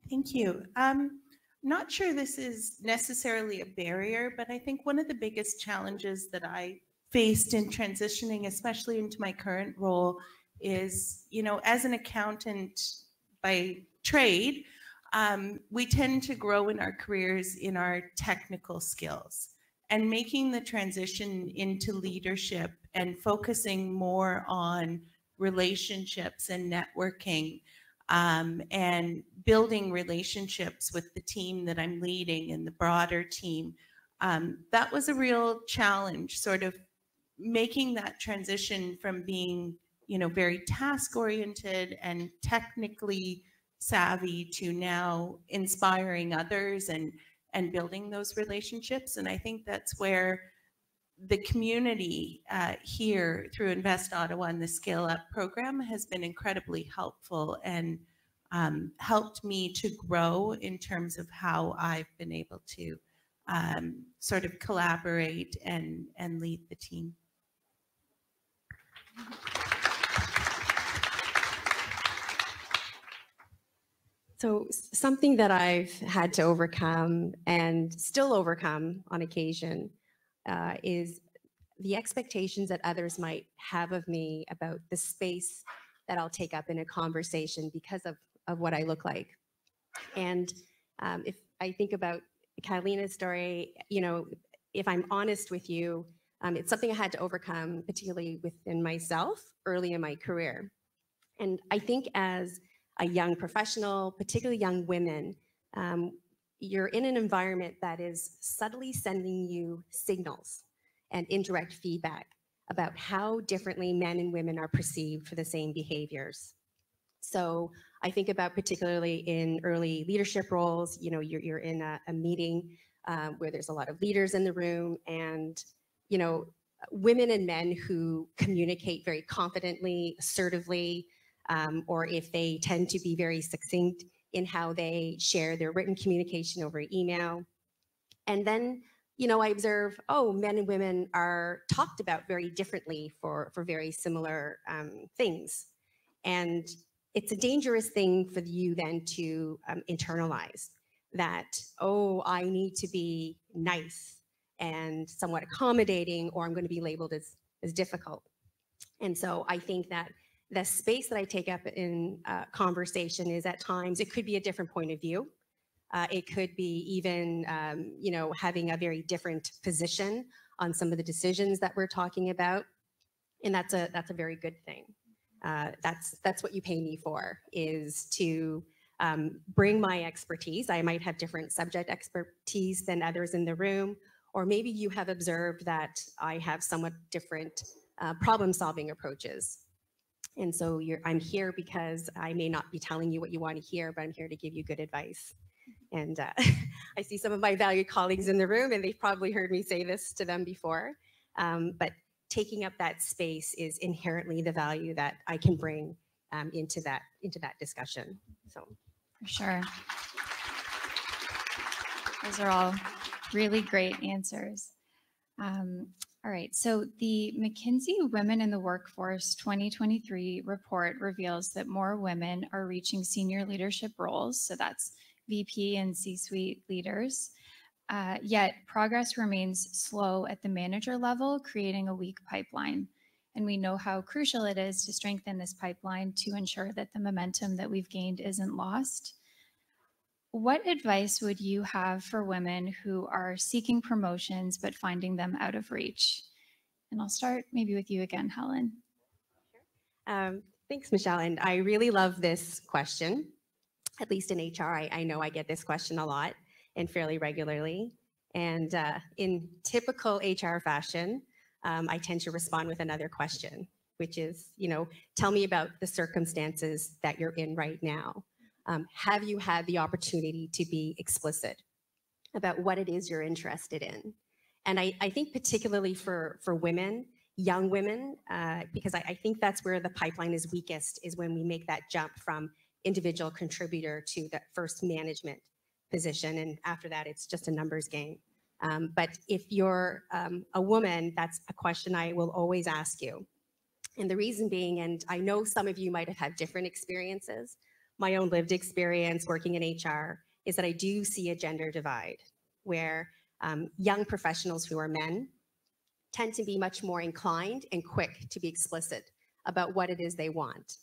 Thank you. Not sure this is necessarily a barrier, but I think one of the biggest challenges that I faced in transitioning, especially into my current role, is, as an accountant by trade, we tend to grow in our careers in our technical skills, and making the transition into leadership and focusing more on relationships and networking, and building relationships with the team that I'm leading and the broader team. That was a real challenge, sort of making that transition from being, very task-oriented and technically savvy to now inspiring others and building those relationships. And I think that's where the community here through Invest Ottawa and the Scale Up program has been incredibly helpful and helped me to grow in terms of how I've been able to sort of collaborate and lead the team. So something that I've had to overcome and still overcome on occasion is the expectations that others might have of me about the space that I'll take up in a conversation because of what I look like. And if I think about Kaileena's story, if I'm honest with you, it's something I had to overcome, particularly within myself early in my career. And I think as a young professional, particularly young women, you're in an environment that is subtly sending you signals and indirect feedback about how differently men and women are perceived for the same behaviors. So I think about particularly in early leadership roles, you're in a meeting where there's a lot of leaders in the room, and, women and men who communicate very confidently, assertively, or if they tend to be very succinct in how they share their written communication over email. And then, I observe, men and women are talked about very differently for very similar things. And it's a dangerous thing for you then to internalize that, I need to be nice and somewhat accommodating, or I'm going to be labeled as difficult. And so I think that, the space that I take up in conversation is at times, it could be a different point of view. It could be even, you know, having a very different position on some of the decisions that we're talking about. And that's a very good thing. That's what you pay me for, is to bring my expertise. I might have different subject expertise than others in the room, or maybe you have observed that I have somewhat different problem-solving approaches. And so I'm here because I may not be telling you what you want to hear, but I'm here to give you good advice. And I see some of my valued colleagues in the room, and they've probably heard me say this to them before. But taking up that space is inherently the value that I can bring into that discussion. So, for sure. Those are all really great answers. All right, so the McKinsey Women in the Workforce 2023 report reveals that more women are reaching senior leadership roles, so that's VP and C-suite leaders, yet progress remains slow at the manager level, creating a weak pipeline. And we know how crucial it is to strengthen this pipeline to ensure that the momentum that we've gained isn't lost. What advice would you have for women who are seeking promotions but finding them out of reach? And I'll start maybe with you again, Helen. Thanks, Michelle. And I really love this question. At least in HR, I know I get this question a lot and fairly regularly. And in typical HR fashion, I tend to respond with another question, which is, you know, tell me about the circumstances that you're in right now. Have you had the opportunity to be explicit about what it is you're interested in? And I think particularly for women, young women, because I think that's where the pipeline is weakest, is when we make that jump from individual contributor to that first management position. And after that, it's just a numbers game. But if you're a woman, that's a question I will always ask you. And the reason being, and I know some of you might have had different experiences, my own lived experience working in HR is that I do see a gender divide where young professionals who are men tend to be much more inclined and quick to be explicit about what it is they want.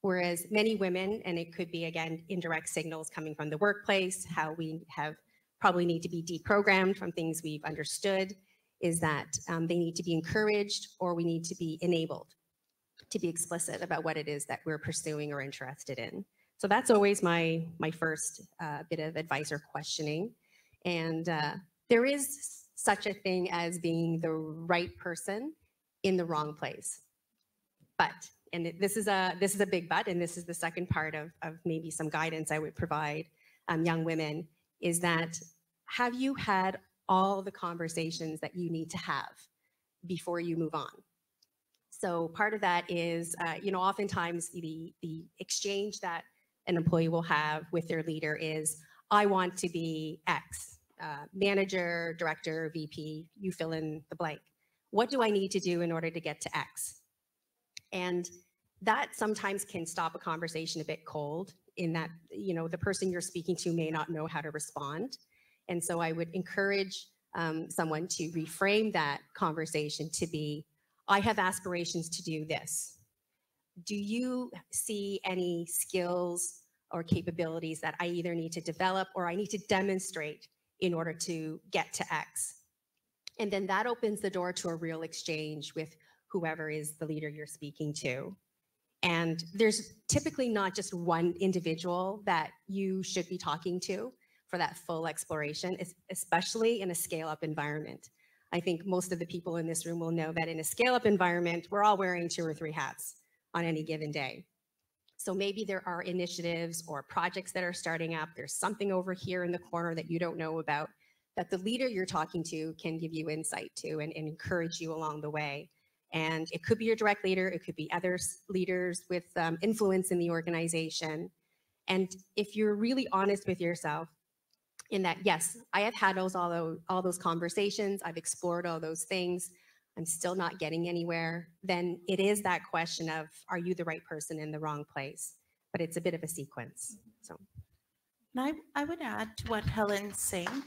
Whereas many women, and it could be, again, indirect signals coming from the workplace, how we have probably need to be deprogrammed from things we've understood, is that they need to be encouraged, or we need to be enabled to be explicit about what it is that we're pursuing or interested in. So that's always my first bit of advice or questioning. And there is such a thing as being the right person in the wrong place. But, and this is a big but, and this is the second part of maybe some guidance I would provide young women, is that have you had all the conversations that you need to have before you move on? So part of that is, you know, oftentimes the exchange that an employee will have with their leader is, I want to be X, manager, director, VP, you fill in the blank. What do I need to do in order to get to X? And that sometimes can stop a conversation a bit cold, in that, you know, the person you're speaking to may not know how to respond. And so I would encourage someone to reframe that conversation to be, I have aspirations to do this. Do you see any skills or capabilities that I either need to develop or I need to demonstrate in order to get to X? And then that opens the door to a real exchange with whoever is the leader you're speaking to. And there's typically not just one individual that you should be talking to for that full exploration, especially in a scale-up environment. I think most of the people in this room will know that in a scale-up environment, we're all wearing 2 or 3 hats on any given day. So maybe there are initiatives or projects that are starting up. There's something over here in the corner that you don't know about that the leader you're talking to can give you insight to and encourage you along the way. And it could be your direct leader, it could be other leaders with influence in the organization. And if you're really honest with yourself in that, yes, I have had all those conversations, I've explored all those things, I'm still not getting anywhere, then it is that question of, are you the right person in the wrong place? But it's a bit of a sequence. So, and I would add to what Helen's saying.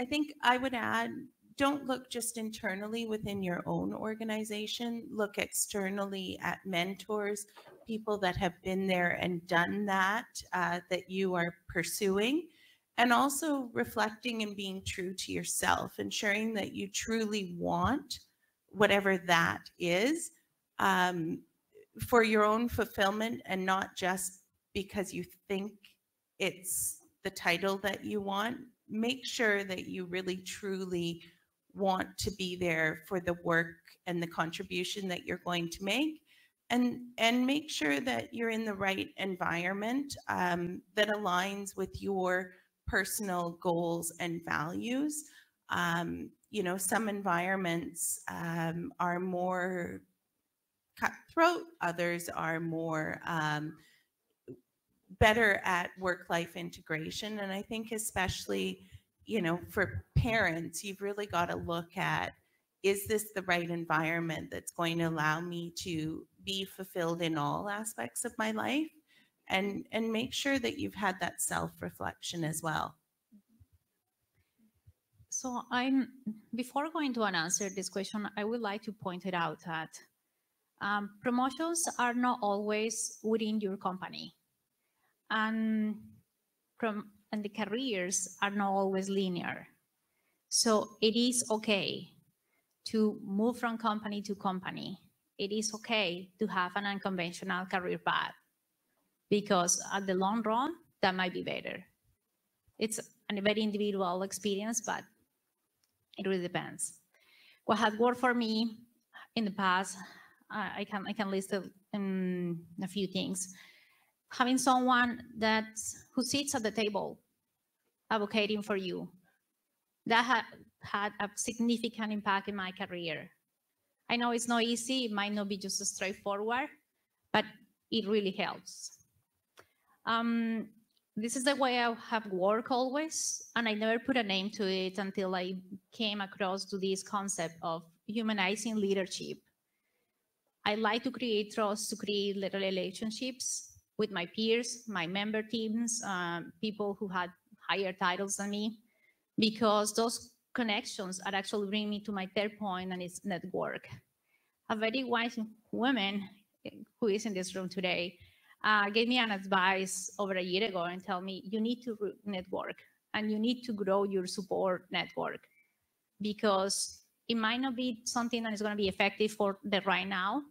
I think I would add don't look just internally within your own organization, look externally at mentors, people that have been there and done that, that you are pursuing, and also reflecting and being true to yourself, ensuring that you truly want whatever that is, for your own fulfillment, and not just because you think it's the title that you want. Make sure that you really truly want to be there for the work and the contribution that you're going to make, and make sure that you're in the right environment that aligns with your personal goals and values. You know, some environments are more cutthroat, others are more better at work-life integration. And I think especially, you know, for parents, you've really got to look at, is this the right environment that's going to allow me to be fulfilled in all aspects of my life? And make sure that you've had that self-reflection as well. So before going to answer this question, I would like to point it out that promotions are not always within your company, and the careers are not always linear. So it is okay to move from company to company. It is okay to have an unconventional career path, because at the long run, that might be better. It's a very individual experience, but it really depends. What has worked for me in the past, I can list a few things. Having someone who sits at the table advocating for you, that had a significant impact in my career. I know it's not easy, it might not be just straightforward, but it really helps. This is the way I have worked always, and I never put a name to it until I came across to this concept of humanizing leadership. I like to create trust, to create relationships with my peers, my member teams, people who had higher titles than me, because those connections are actually bringing me to my third point, and it's network. A very wise woman who is in this room today gave me an advice over a year ago and told me, you need to network and you need to grow your support network, because it might not be something that is going to be effective for the right now,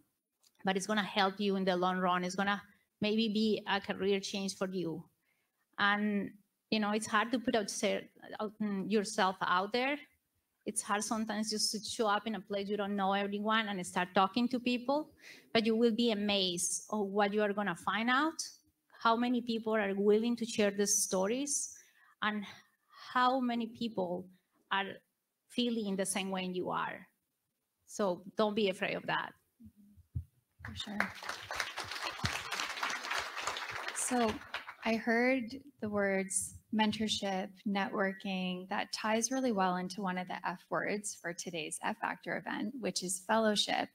but it's going to help you in the long run. It's going to maybe be a career change for you. And, you know, it's hard to put yourself out there. It's hard sometimes just to show up in a place you don't know everyone and start talking to people, but you will be amazed of what you are going to find out, how many people are willing to share these stories, and how many people are feeling the same way you are. So don't be afraid of that. For sure. So I heard the words mentorship, networking, that ties really well into one of the F words for today's F Factor event, which is fellowship,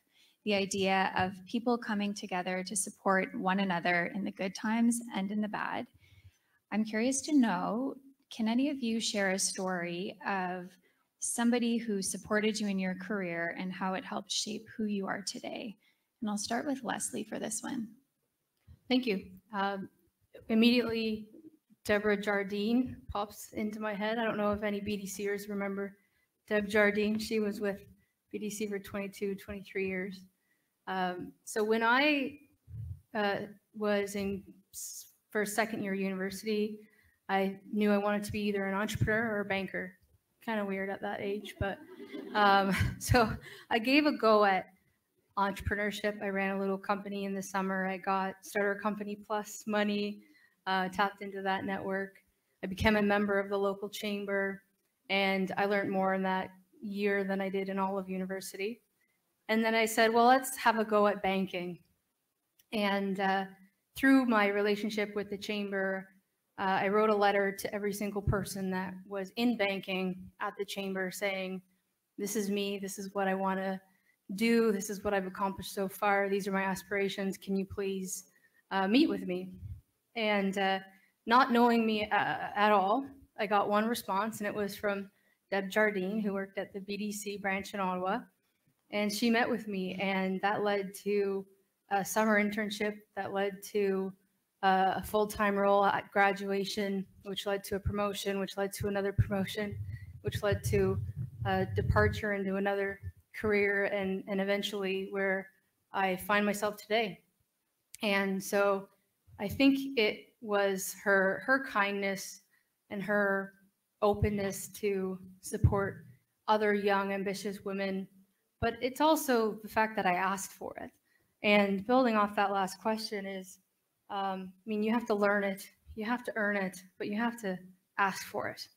the idea of people coming together to support one another in the good times and in the bad. I'm curious to know, can any of you share a story of somebody who supported you in your career and how it helped shape who you are today? And I'll start with Leslie for this one. Thank you. Immediately, Deborah Jardine pops into my head. I don't know if any BDCers remember Deb Jardine. She was with BDC for 22, 23 years. So when I was for second year university, I knew I wanted to be either an entrepreneur or a banker. Kind of weird at that age, but so I gave a go at entrepreneurship. I ran a little company in the summer. I got Starter Company Plus money, tapped into that network. I became a member of the local chamber, and I learned more in that year than I did in all of university. And then I said, well, let's have a go at banking. And through my relationship with the chamber, I wrote a letter to every single person that was in banking at the chamber saying, this is me, this is what I want to do, this is what I've accomplished so far, these are my aspirations, can you please meet with me? And not knowing me at all, I got one response, and it was from Deb Jardine, who worked at the BDC branch in Ottawa. And she met with me, and that led to a summer internship that led to a full-time role at graduation, which led to a promotion, which led to another promotion, which led to a departure into another career, and eventually where I find myself today. And so I think it was her kindness and her openness to support other young, ambitious women, but it's also the fact that I asked for it. And building off that last question is, I mean, you have to learn it, you have to earn it, but you have to ask for it.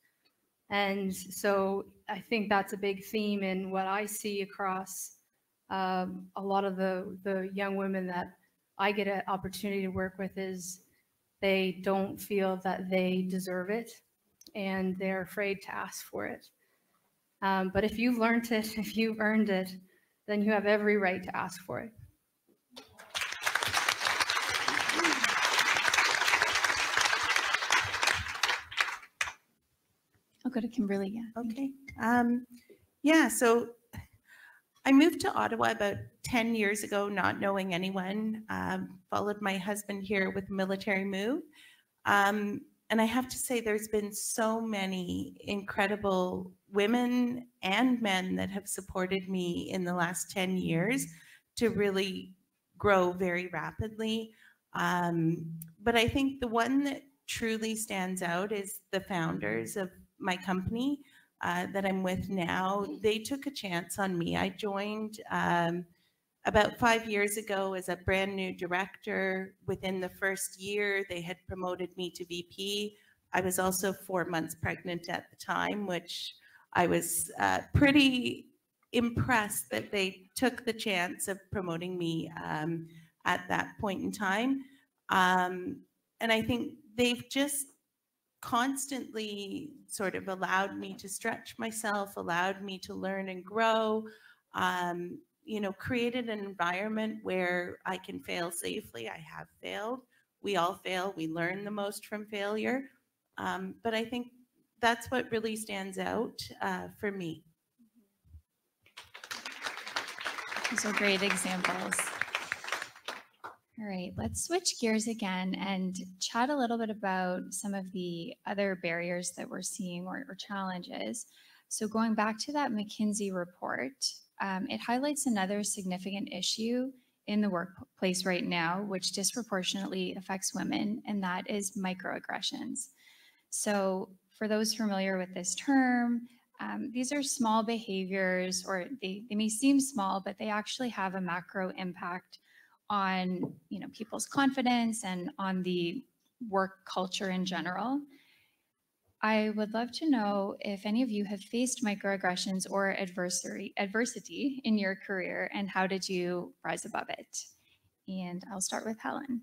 And so I think that's a big theme in what I see across a lot of the young women that I get an opportunity to work with is they don't feel that they deserve it and they're afraid to ask for it. But if you've learned it, if you've earned it, then you have every right to ask for it. I'll go to Kimberly. Yeah. Okay. Yeah, so I moved to Ottawa about 10 years ago, not knowing anyone. Followed my husband here with a military move. And I have to say, there's been so many incredible women and men that have supported me in the last 10 years to really grow very rapidly. But I think the one that truly stands out is the founders of my company that I'm with now. They took a chance on me. I joined about 5 years ago as a brand new director. Within the first year, they had promoted me to VP. I was also 4 months pregnant at the time, which I was pretty impressed that they took the chance of promoting me at that point in time. And I think they've just constantly sort of allowed me to stretch myself, allowed me to learn and grow, you know, created an environment where I can fail safely. I have failed. We all fail. We learn the most from failure. But I think that's what really stands out for me. Those are great examples. All right, let's switch gears again and chat a little bit about some of the other barriers that we're seeing or challenges. So going back to that McKinsey report, it highlights another significant issue in the workplace right now, which disproportionately affects women, and that is microaggressions. So for those familiar with this term, these are small behaviors, or they may seem small, but they actually have a macro impact on, you know, people's confidence and on the work culture in general. I would love to know if any of you have faced microaggressions or adversity in your career, and how did you rise above it? And I'll start with Helen.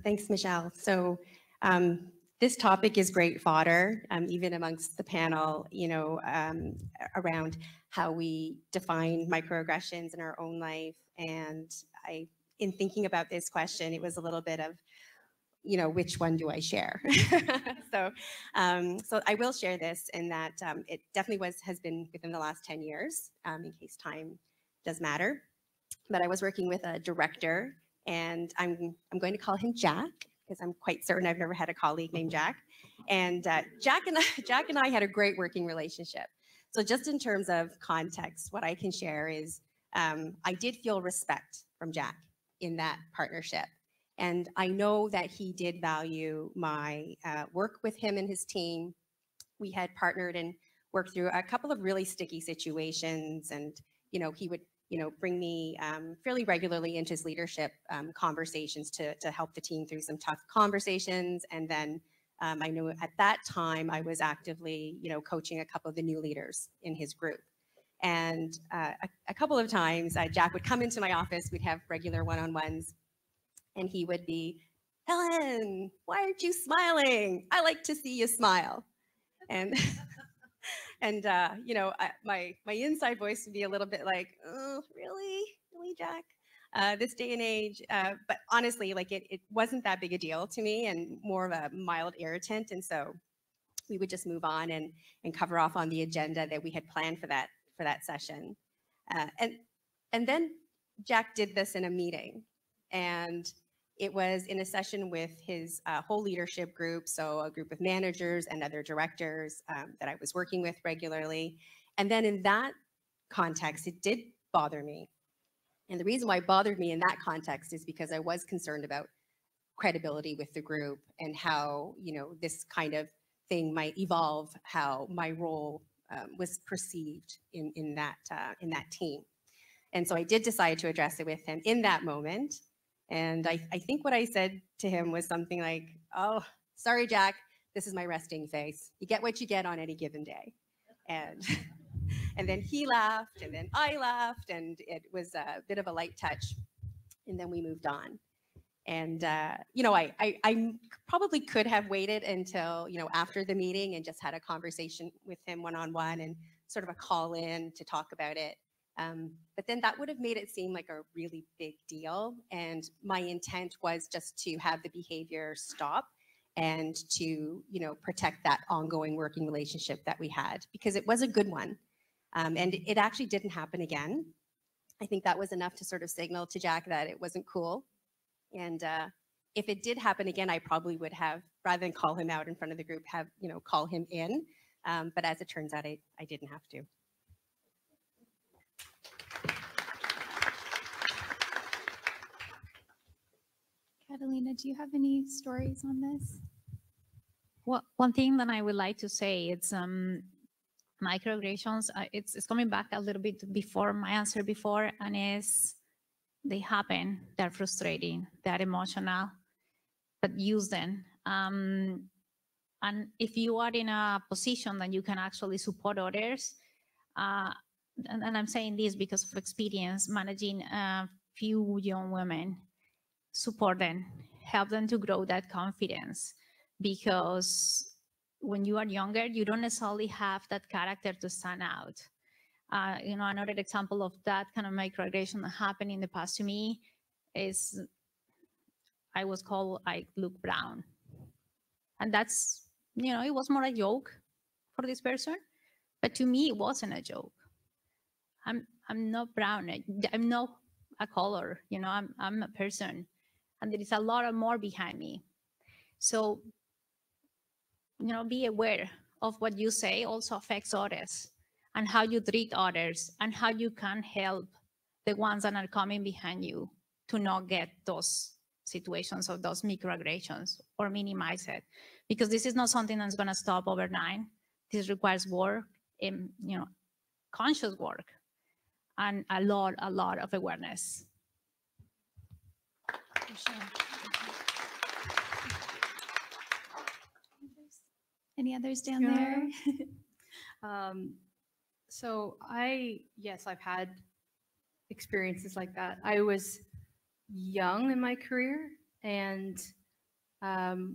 Thanks, Michelle. So this topic is great fodder, even amongst the panel, you know, around how we define microaggressions in our own life. And in thinking about this question, it was a little bit of, you know, which one do I share? So I will share this in that it definitely has been within the last 10 years, in case time does matter. But I was working with a director, and I'm going to call him Jack, because I'm quite certain I've never had a colleague named Jack. And Jack and I had a great working relationship. So just in terms of context, what I can share is I did feel respect from Jack in that partnership. And I know that he did value my work with him and his team. We had partnered and worked through a couple of really sticky situations. And, you know, he would, you know, bring me fairly regularly into his leadership conversations to help the team through some tough conversations. And then I know at that time I was actively, you know, coaching a couple of the new leaders in his group. And a couple of times Jack would come into my office, we'd have regular one-on-ones, and he would be, Helen, why aren't you smiling? I like to see you smile. And and you know, my inside voice would be a little bit like, oh, really, Jack? This day and age, but honestly, like it wasn't that big a deal to me, and more of a mild irritant. And so we would just move on and cover off on the agenda that we had planned for that session. And then Jack did this in a meeting, and it was in a session with his whole leadership group, so a group of managers and other directors that I was working with regularly. And then in that context, it did bother me. And the reason why it bothered me in that context is because I was concerned about credibility with the group and how, you know, this kind of thing might evolve, how my role was perceived in that team. And so I did decide to address it with him in that moment. And I think what I said to him was something like, oh, sorry, Jack, this is my resting face. You get what you get on any given day. And and then he laughed, and then I laughed, and it was a bit of a light touch. And then we moved on. And, you know, I probably could have waited until, you know, after the meeting and just had a conversation with him one-on-one and sort of a call in to talk about it. But then that would have made it seem like a really big deal. And my intent was just to have the behavior stop and to, you know, protect that ongoing working relationship that we had, because it was a good one. And it actually didn't happen again. I think that was enough to sort of signal to Jack that it wasn't cool. And if it did happen again, I probably would have, rather than call him out in front of the group, have, you know, call him in. But as it turns out, I didn't have to. Catalina, do you have any stories on this? Well, one thing that I would like to say, it's microaggressions. It's coming back a little bit before my answer before, and they happen. They're frustrating. They're emotional, but use them. And if you are in a position that you can actually support others, and I'm saying this because of experience managing a few young women, support them, help them to grow that confidence, because when you are younger, you don't necessarily have that character to stand out. You know, another example of that kind of microaggression that happened in the past to me is I was called I look brown. And that's, you know, it was more a joke for this person, but to me, it wasn't a joke. I'm not brown. I'm not a color, you know, I'm a person. And there is a lot of more behind me. So, you know, be aware of what you say also affects others, and how you treat others, and how you can help the ones that are coming behind you to not get those situations of those microaggressions or minimize it. Because this is not something that's going to stop overnight. This requires work, you know, conscious work, and a lot of awareness. Any others down there? So yes, I've had experiences like that. I was young in my career, and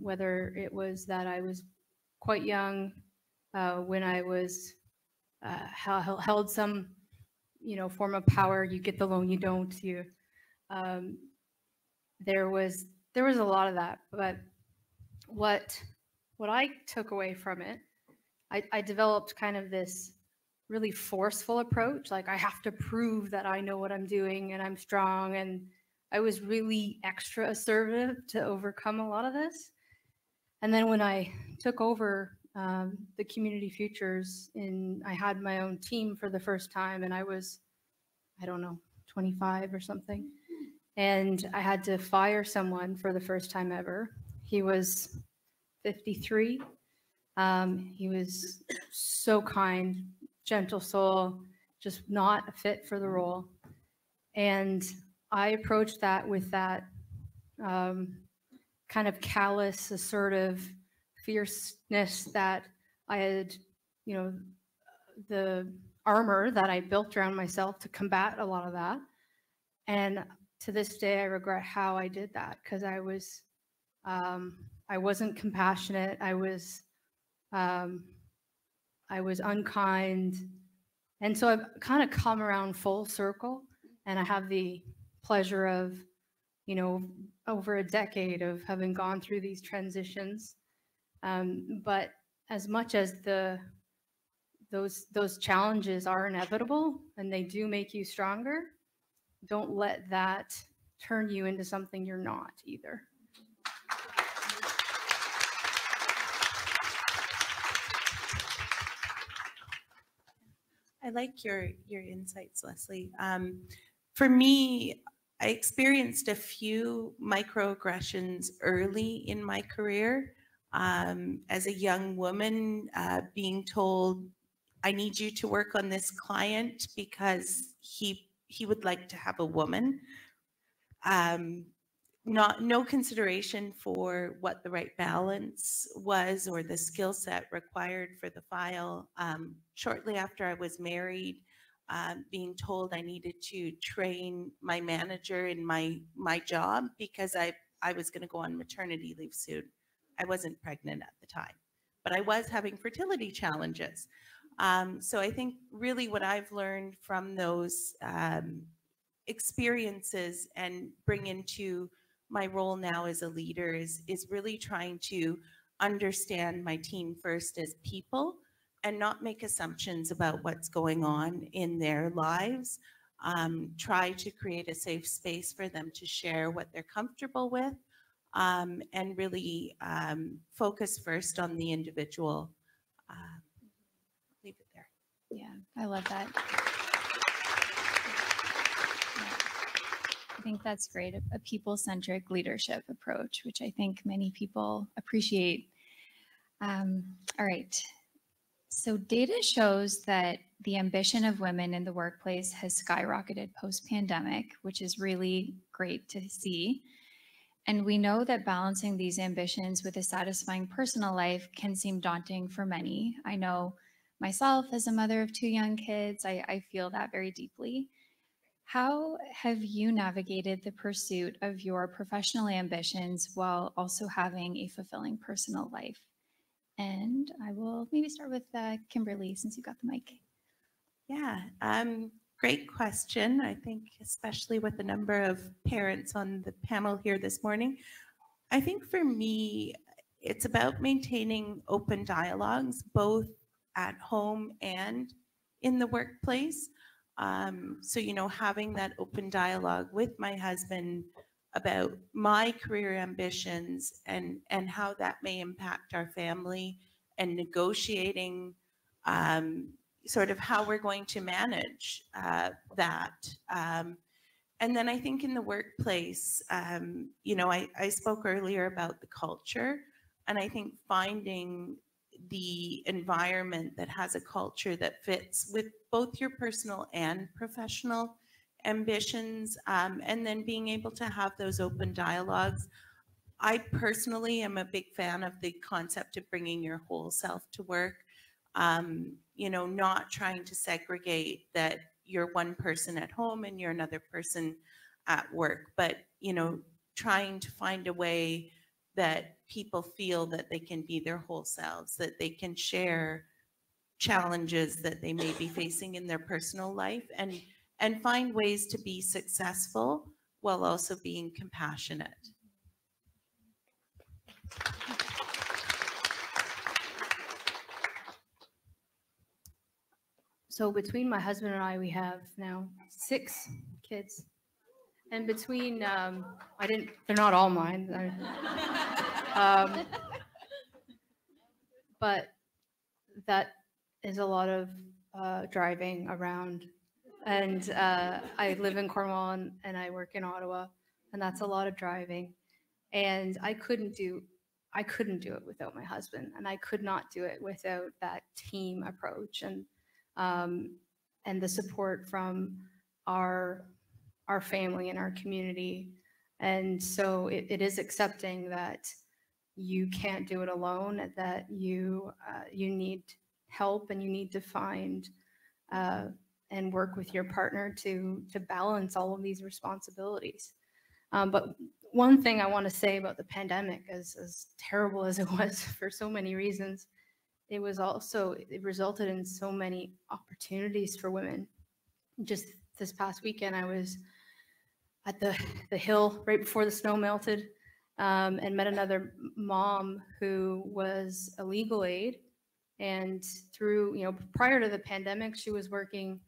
whether it was that I was quite young when I was held some, you know, form of power. You get the loan, you don't. There was a lot of that, but what I took away from it, I developed kind of this really forceful approach. Like, I have to prove that I know what I'm doing and I'm strong. And I was really extra assertive to overcome a lot of this. And then when I took over the Community Futures, I had my own team for the first time, and I was, I don't know, 25 or something. And I had to fire someone for the first time ever. He was 53. He was so kind, gentle soul, just not a fit for the role. And I approached that with that kind of callous, assertive fierceness that I had, you know, the armor that I built around myself to combat a lot of that. And to this day, I regret how I did that, because I wasn't compassionate. I was unkind. And so I've kind of come around full circle, and I have the pleasure of, you know, over a decade of having gone through these transitions. But as much as those challenges are inevitable and they do make you stronger, don't let that turn you into something you're not either. I like your insights, Leslie. For me, I experienced a few microaggressions early in my career. As a young woman, being told, I need you to work on this client because he would like to have a woman. No consideration for what the right balance was or the skill set required for the file. Shortly after I was married, being told I needed to train my manager in my job because I was going to go on maternity leave soon. I wasn't pregnant at the time, but I was having fertility challenges. So I think really what I've learned from those experiences and bring into my role now as a leader is really trying to understand my team first as people and not make assumptions about what's going on in their lives. Try to create a safe space for them to share what they're comfortable with, and really focus first on the individual. Leave it there. Yeah, I love that. I think that's great, a people-centric leadership approach, which I think many people appreciate. All right. So data shows that the ambition of women in the workplace has skyrocketed post-pandemic, which is really great to see. And we know that balancing these ambitions with a satisfying personal life can seem daunting for many. I know myself as a mother of 2 young kids, I feel that very deeply. How have you navigated the pursuit of your professional ambitions while also having a fulfilling personal life? And I will maybe start with Kimberly, since you got the mic. Yeah, great question. I think especially with the number of parents on the panel here this morning, I think for me, it's about maintaining open dialogues, both at home and in the workplace. So, you know, having that open dialogue with my husband about my career ambitions and how that may impact our family, and negotiating sort of how we're going to manage that. And then I think in the workplace, you know, I spoke earlier about the culture, and I think finding the environment that has a culture that fits with both your personal and professional ambitions, and then being able to have those open dialogues. I personally am a big fan of the concept of bringing your whole self to work, you know, not trying to segregate that you're one person at home and you're another person at work, but, you know, trying to find a way that people feel that they can be their whole selves, that they can share challenges that they may be facing in their personal life, and find ways to be successful while also being compassionate. So between my husband and I, we have now 6 kids. And between, they're not all mine. But that is a lot of driving around. And I live in Cornwall and I work in Ottawa, and that's a lot of driving. And I couldn't do it without my husband, and I could not do it without that team approach and the support from our family and our community. And so it is accepting that you can't do it alone, that you need help, and you need to find and work with your partner to balance all of these responsibilities. But one thing I want to say about the pandemic, as terrible as it was for so many reasons, it resulted in so many opportunities for women. Just this past weekend, I was at the hill right before the snow melted, and met another mom who was a legal aid And through, prior to the pandemic, she was working,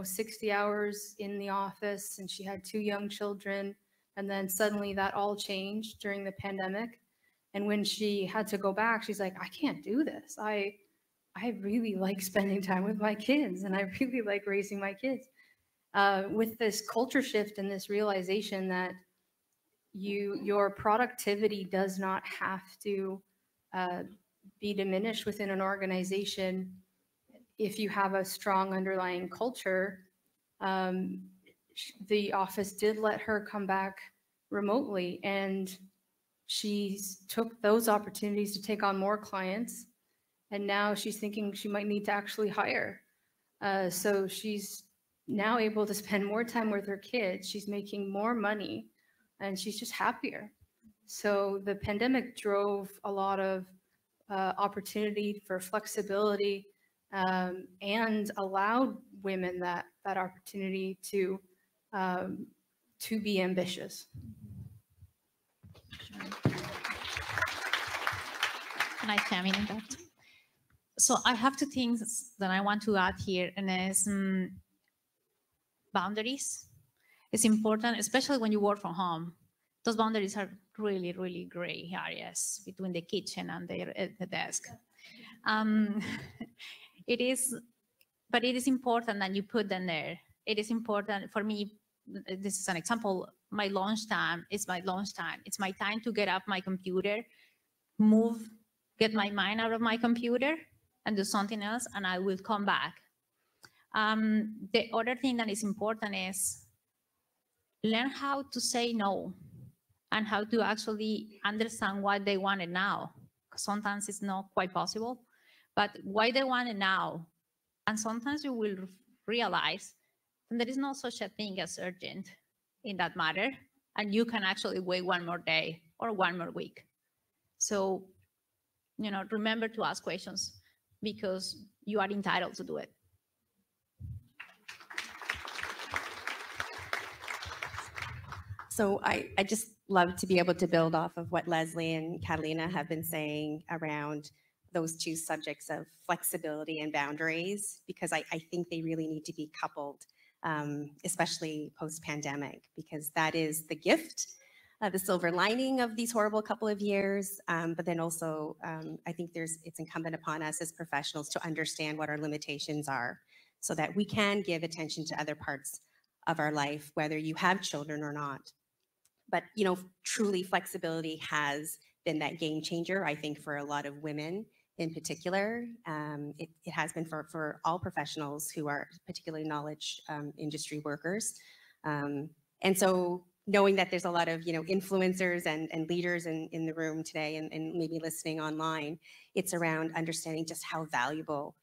60 hours in the office, and she had 2 young children. And then suddenly that all changed during the pandemic. And when she had to go back, she's like, I can't do this. I really like spending time with my kids, and I really like raising my kids. With this culture shift and this realization that your productivity does not have to be diminished within an organization if you have a strong underlying culture. The office did let her come back remotely, and she took those opportunities to take on more clients, and now she's thinking she might need to actually hire. So she's now able to spend more time with her kids. She's making more money, and she's just happier. So the pandemic drove a lot of opportunity for flexibility, and allowed women that opportunity to be ambitious. Can I chime in on that? So I have 2 things that I want to add here, and is boundaries. It's important, especially when you work from home. Those boundaries are really, really gray areas between the kitchen and the desk. It is, but it is important that you put them there. It is important for me. This is an example. My lunch time is my lunch time. It's my time to get up my computer, move, get my mind out of my computer, and do something else, and I will come back. The other thing that is important is learn how to say no, and how to actually understand what they want it now. Sometimes it's not quite possible, but why they want it now. And sometimes you will realize that there is no such a thing as urgent in that matter, and you can actually wait 1 more day or 1 more week. So, remember to ask questions, because you are entitled to do it. So I just love to be able to build off of what Leslie and Catalina have been saying around those 2 subjects of flexibility and boundaries, because I think they really need to be coupled, especially post-pandemic, because that is the gift, the silver lining of these horrible couple of years. But then also, I think it's incumbent upon us as professionals to understand what our limitations are, so that we can give attention to other parts of our life, whether you have children or not. But, truly flexibility has been that game changer, I think, for a lot of women in particular. It has been for all professionals who are particularly knowledge industry workers. And so knowing that there's a lot of, influencers and leaders in the room today, and maybe listening online, it's around understanding just how valuable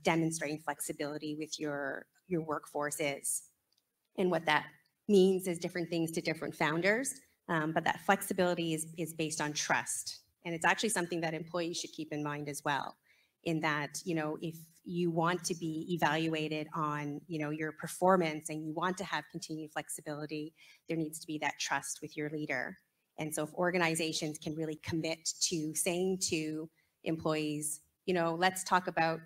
demonstrating flexibility with your workforce is. And what that means is different things to different founders, but that flexibility is based on trust. And it's actually something that employees should keep in mind as well, in that, if you want to be evaluated on, your performance, and you want to have continued flexibility, there needs to be that trust with your leader. And so if organizations can really commit to saying to employees, let's talk about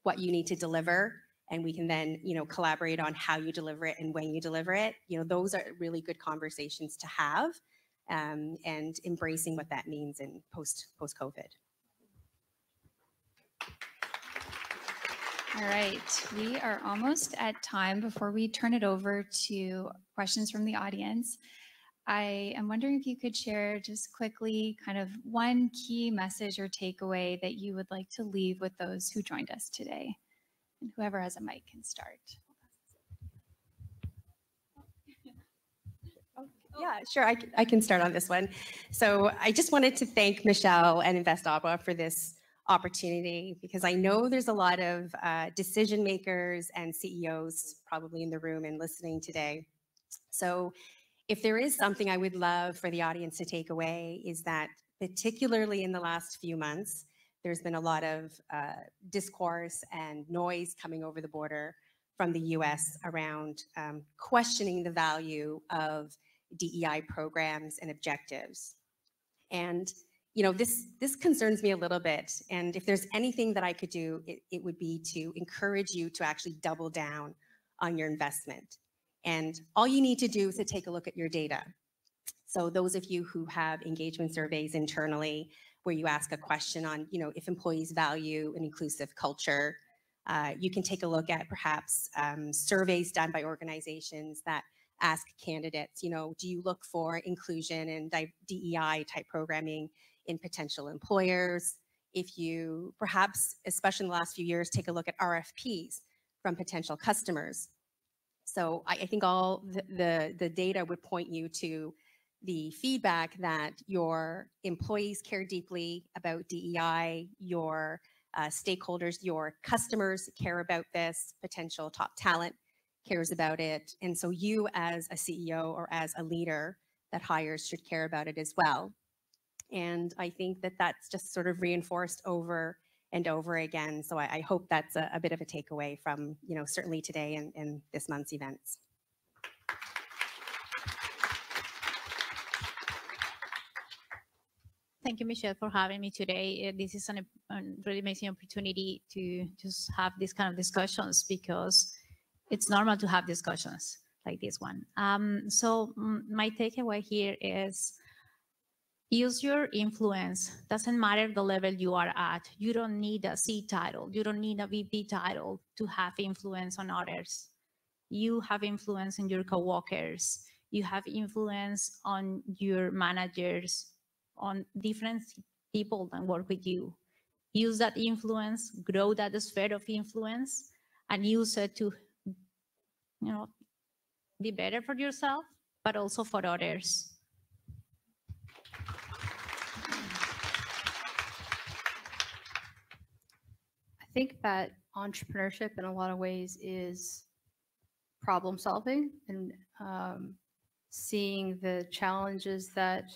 what you need to deliver, and we can then, collaborate on how you deliver it and when you deliver it. Those are really good conversations to have, and embracing what that means in post-COVID. All right, we are almost at time before we turn it over to questions from the audience. I am wondering if you could share just quickly kind of one key message or takeaway that you would like to leave with those who joined us today. And whoever has a mic can start. Yeah, sure. I can start on this one. So I just wanted to thank Michelle and Invest Ottawa for this opportunity, because I know there's a lot of decision makers and CEOs probably in the room and listening today. So if there is something I would love for the audience to take away, is that particularly in the last few months, there's been a lot of discourse and noise coming over the border from the US around questioning the value of DEI programs and objectives. And you know, this concerns me a little bit. And if there's anything that I could do, it would be to encourage you to actually double down on your investment. And all you need to do is to take a look at your data. So those of you who have engagement surveys internally, where you ask a question on, you know, if employees value an inclusive culture, you can take a look at perhaps surveys done by organizations that ask candidates, you know, do you look for inclusion and DEI type programming in potential employers? If you perhaps, especially in the last few years, take a look at RFPs from potential customers. So I think all the data would point you to the feedback that your employees care deeply about DEI, your stakeholders, your customers care about this, potential top talent cares about it. And so you as a CEO or as a leader that hires should care about it as well. And I think that that's just sort of reinforced over and over again. So I hope that's a bit of a takeaway from, you know, certainly today and this month's events. Thank you, Michelle, for having me today. This is a really amazing opportunity to just have these kind of discussions, because it's normal to have discussions like this one. So my takeaway here is use your influence. Doesn't matter the level you are at. You don't need a C title. You don't need a VP title to have influence on others. You have influence on your coworkers. You have influence on your managers, on different people that work with you. Use that influence, grow that sphere of influence, and use it to, you know, be better for yourself, but also for others. I think that entrepreneurship in a lot of ways is problem solving and seeing the challenges that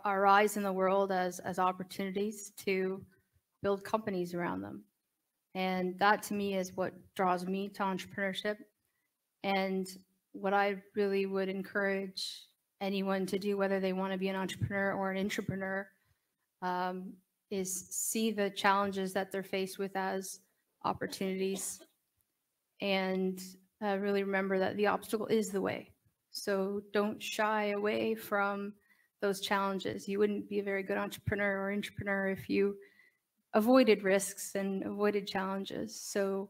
arise in the world as opportunities to build companies around them. And that to me is what draws me to entrepreneurship. And what I really would encourage anyone to do, whether they want to be an entrepreneur or an intrapreneur, is see the challenges that they're faced with as opportunities, and really remember that the obstacle is the way. So don't shy away from those challenges. You wouldn't be a very good entrepreneur or intrapreneur if you avoided risks and avoided challenges. So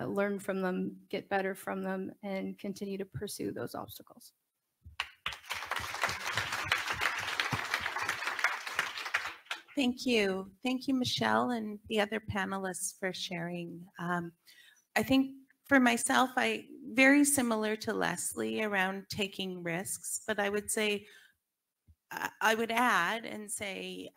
learn from them, get better from them, and continue to pursue those obstacles. Thank you. Thank you, Michelle, and the other panelists for sharing. I think for myself, very similar to Leslie around taking risks, but I would say, I would add and say,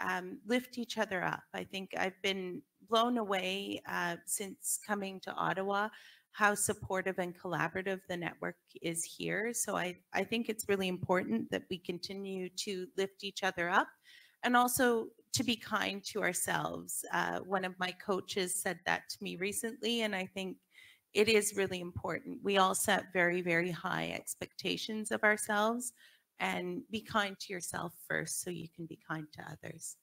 lift each other up. I think I've been blown away since coming to Ottawa, how supportive and collaborative the network is here. So I think it's really important that we continue to lift each other up, and also to be kind to ourselves. One of my coaches said that to me recently, and I think it is really important. We all set very, very high expectations of ourselves, and be kind to yourself first so you can be kind to others.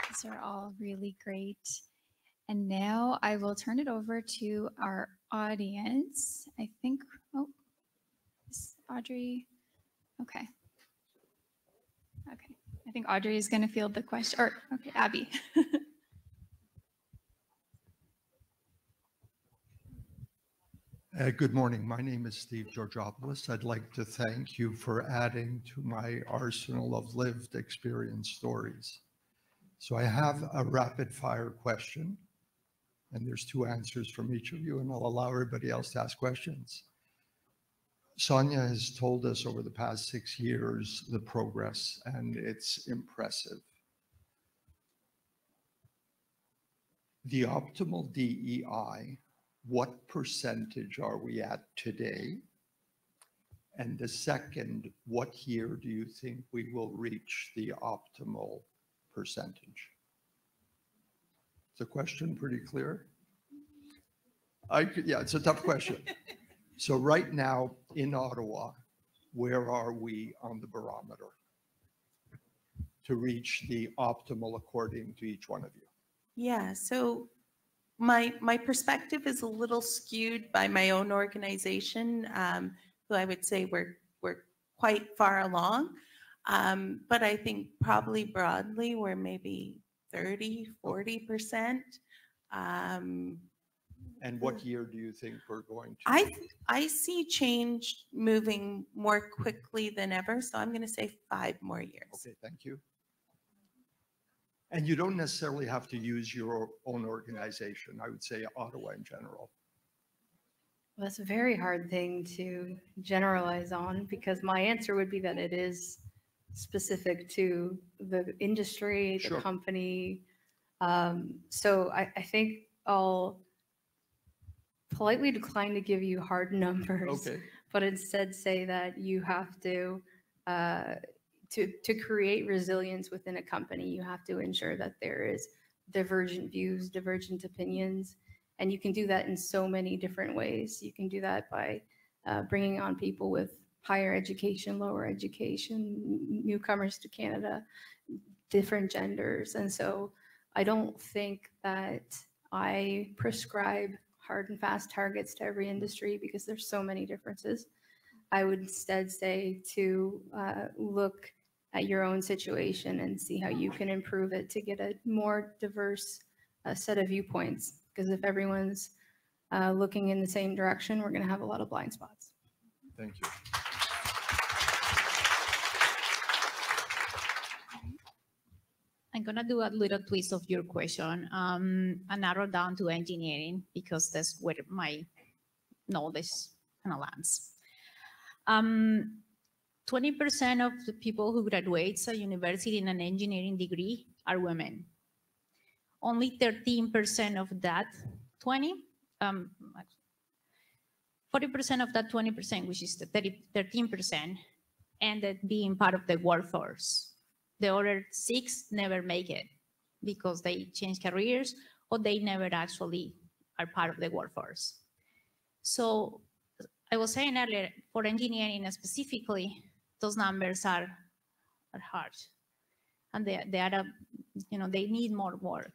These are all really great. And now I will turn it over to our audience. I think, oh, is Audrey? Okay. Okay. I think Audrey is going to field the question, or okay, Abby. Good morning. My name is Steve Georgopoulos. I'd like to thank you for adding to my arsenal of lived experience stories. So I have a rapid fire question, and there's 2 answers from each of you, and I'll allow everybody else to ask questions. Sonya has told us over the past 6 years the progress, and it's impressive. The optimal DEI, what percentage are we at today? And the second, what year do you think we will reach the optimal percentage? Is the question pretty clear? Yeah, it's a tough question. So right now in Ottawa, where are we on the barometer to reach the optimal according to each one of you? Yeah, so my perspective is a little skewed by my own organization. So I would say we're quite far along. But I think probably broadly we're maybe 30, 40%. And what year do you think we're going to? I see change moving more quickly than ever. So I'm going to say 5 more years. Okay, thank you. And you don't necessarily have to use your own organization. I would say Ottawa in general. Well, that's a very hard thing to generalize on, because my answer would be that it is specific to the industry, the Sure. company. So I think I'll politely decline to give you hard numbers, Okay. but instead say that you have to create resilience within a company, you have to ensure that there is divergent views, divergent opinions, and you can do that in so many different ways. You can do that by bringing on people with higher education, lower education, newcomers to Canada, different genders. And so I don't think that I prescribe hard and fast targets to every industry, because there's so many differences. I would instead say to look at your own situation and see how you can improve it to get a more diverse set of viewpoints. Because if everyone's looking in the same direction, we're going to have a lot of blind spots. Thank you. I'm going to do a little twist of your question and narrow down to engineering, because that's where my knowledge kind of lands. 20% of the people who graduate a university in an engineering degree are women. Only 13% of that 40% of that 20%, which is the 13%, ended being part of the workforce. The other 6 never make it because they change careers or they never actually are part of the workforce. So I was saying earlier, for engineering specifically, those numbers are hard, and they are they need more work.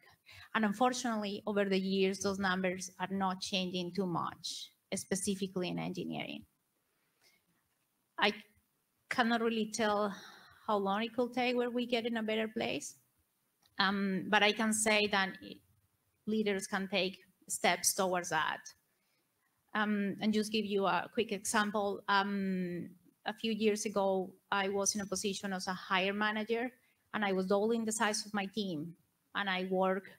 And unfortunately, over the years, those numbers are not changing too much, specifically in engineering. I cannot really tell how long it could take where we get in a better place, but I can say that leaders can take steps towards that. And just give you a quick example. A few years ago, I was in a position as a hire manager, and I was doubling the size of my team. And I work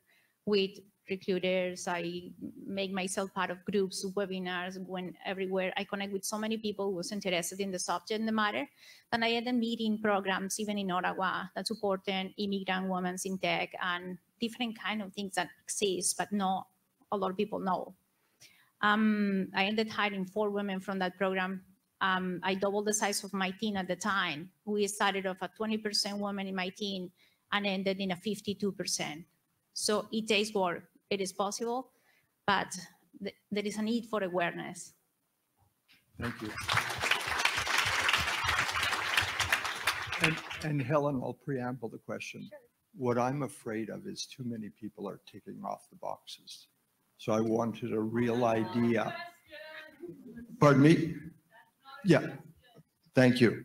with recruiters. I make myself part of groups, webinars, when everywhere. I connect with so many people who was interested in the subject and the matter. Then I ended meeting programs, even in Ottawa, that supported immigrant women in tech and different kind of things that exist, but not a lot of people know. I ended hiring 4 women from that program. I doubled the size of my team at the time. We started off at 20% women in my team and ended in a 52%. So it takes work. It is possible, but there is a need for awareness. Thank you. And Helen, I'll preamble the question. Sure. What I'm afraid of is too many people are ticking off the boxes. So I wanted a real idea. Pardon me? Yeah, thank you.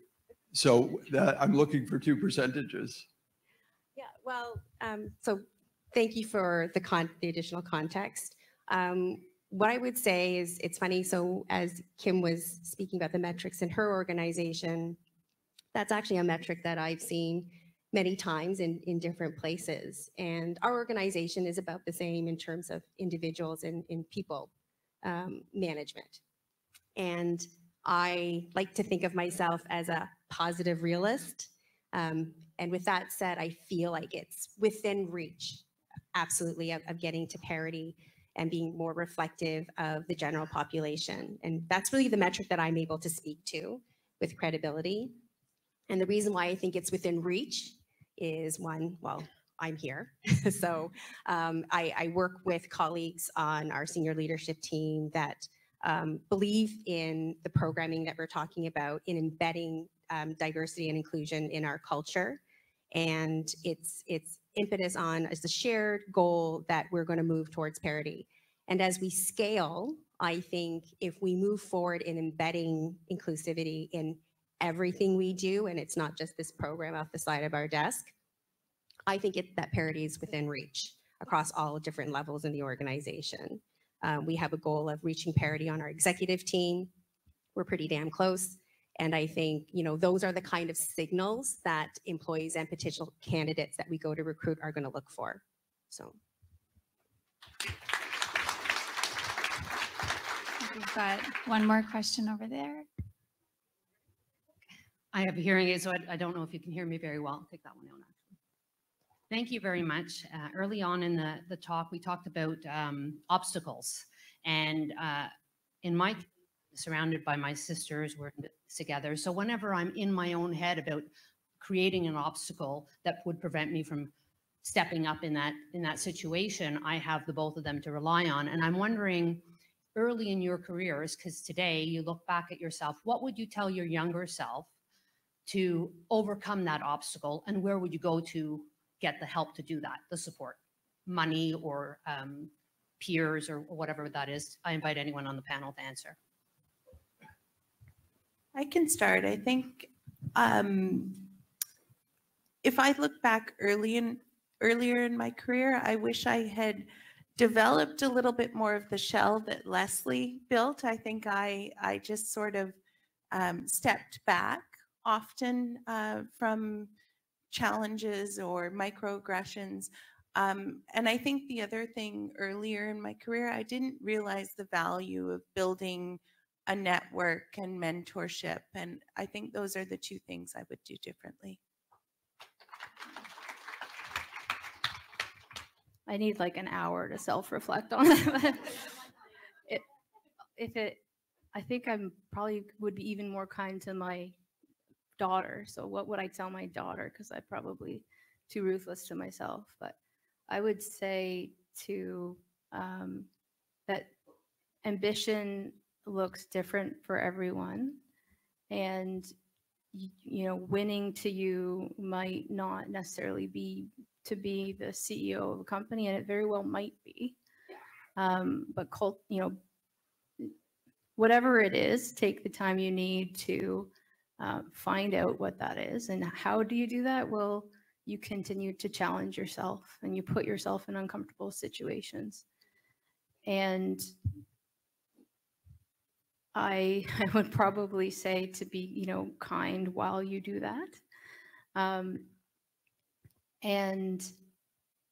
So I'm looking for 2 percentages. Yeah, well, so thank you for the additional context. What I would say is, it's funny, so as Kim was speaking about the metrics in her organization, that's actually a metric that I've seen many times in different places. And our organization is about the same in terms of individuals and in people management. And I like to think of myself as a positive realist. And with that said, I feel like it's within reach, absolutely, of getting to parity and being more reflective of the general population. And that's really the metric that I'm able to speak to with credibility. And the reason why I think it's within reach is, one, well, I'm here. So I work with colleagues on our senior leadership team that believe in the programming that we're talking about, in embedding diversity and inclusion in our culture. And it's impetus on as a shared goal that we're going to move towards parity. And as we scale, I think if we move forward in embedding inclusivity in everything we do, and it's not just this program off the side of our desk, I think that parity is within reach across all different levels in the organization. We have a goal of reaching parity on our executive team. We're pretty damn close. And I think, you know, those are the kind of signals that employees and potential candidates that we go to recruit are going to look for. So. We've got one more question over there. I have a hearing aid, so I don't know if you can hear me very well. I'll take that one out, actually. Thank you very much. Early on in the talk, we talked about obstacles. And in my surrounded by my sisters, we're together. So whenever I'm in my own head about creating an obstacle that would prevent me from stepping up in that situation, I have the both of them to rely on. And I'm wondering, early in your careers, because today you look back at yourself, what would you tell your younger self to overcome that obstacle, and where would you go to get the help to do that, the support, money or peers or whatever that is? I invite anyone on the panel to answer. I can start. I think if I look back earlier in my career, I wish I had developed a little bit more of the shell that Leslie built. I think I just sort of stepped back often from challenges or microaggressions. And I think the other thing earlier in my career, I didn't realize the value of building a network and mentorship. And I think those are the two things I would do differently. I need like an hour to self-reflect on it. I think I'm probably would be even more kind to my daughter. So what would I tell my daughter? Because I'm probably too ruthless to myself. But I would say to that ambition looks different for everyone, and you know, winning to you might not necessarily be to be the CEO of a company, and it very well might be. But you know, whatever it is, take the time you need to find out what that is. And how do you do that? Well, you continue to challenge yourself and you put yourself in uncomfortable situations. And I would probably say to be, you know, kind while you do that. And,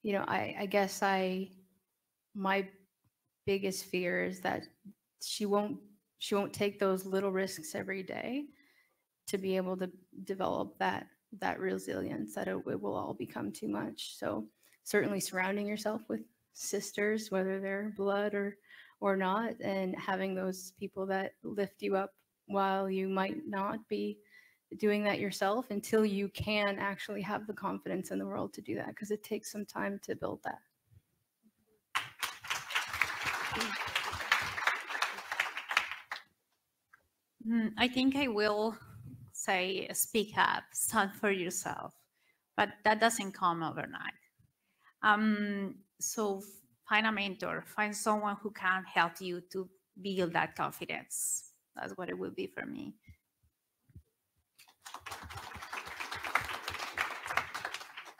you know, I guess my biggest fear is that she won't take those little risks every day to be able to develop that resilience, that it will all become too much. So certainly surrounding yourself with sisters, whether they're blood or not, and having those people that lift you up while you might not be doing that yourself, until you can actually have the confidence in the world to do that, because it takes some time to build that. I think I will say speak up, stand for yourself, but that doesn't come overnight. So find a mentor, find someone who can help you to build that confidence. That's what it will be for me.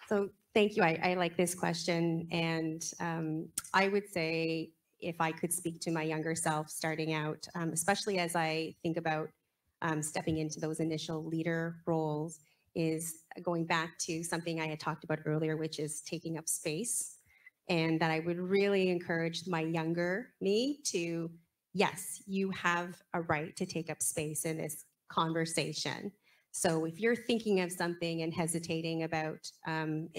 So thank you. I like this question. And I would say, if I could speak to my younger self starting out, especially as I think about stepping into those initial leader roles, is going back to something I had talked about earlier, which is taking up space. And that I would really encourage my younger me to, yes, you have a right to take up space in this conversation. So if you're thinking of something and hesitating about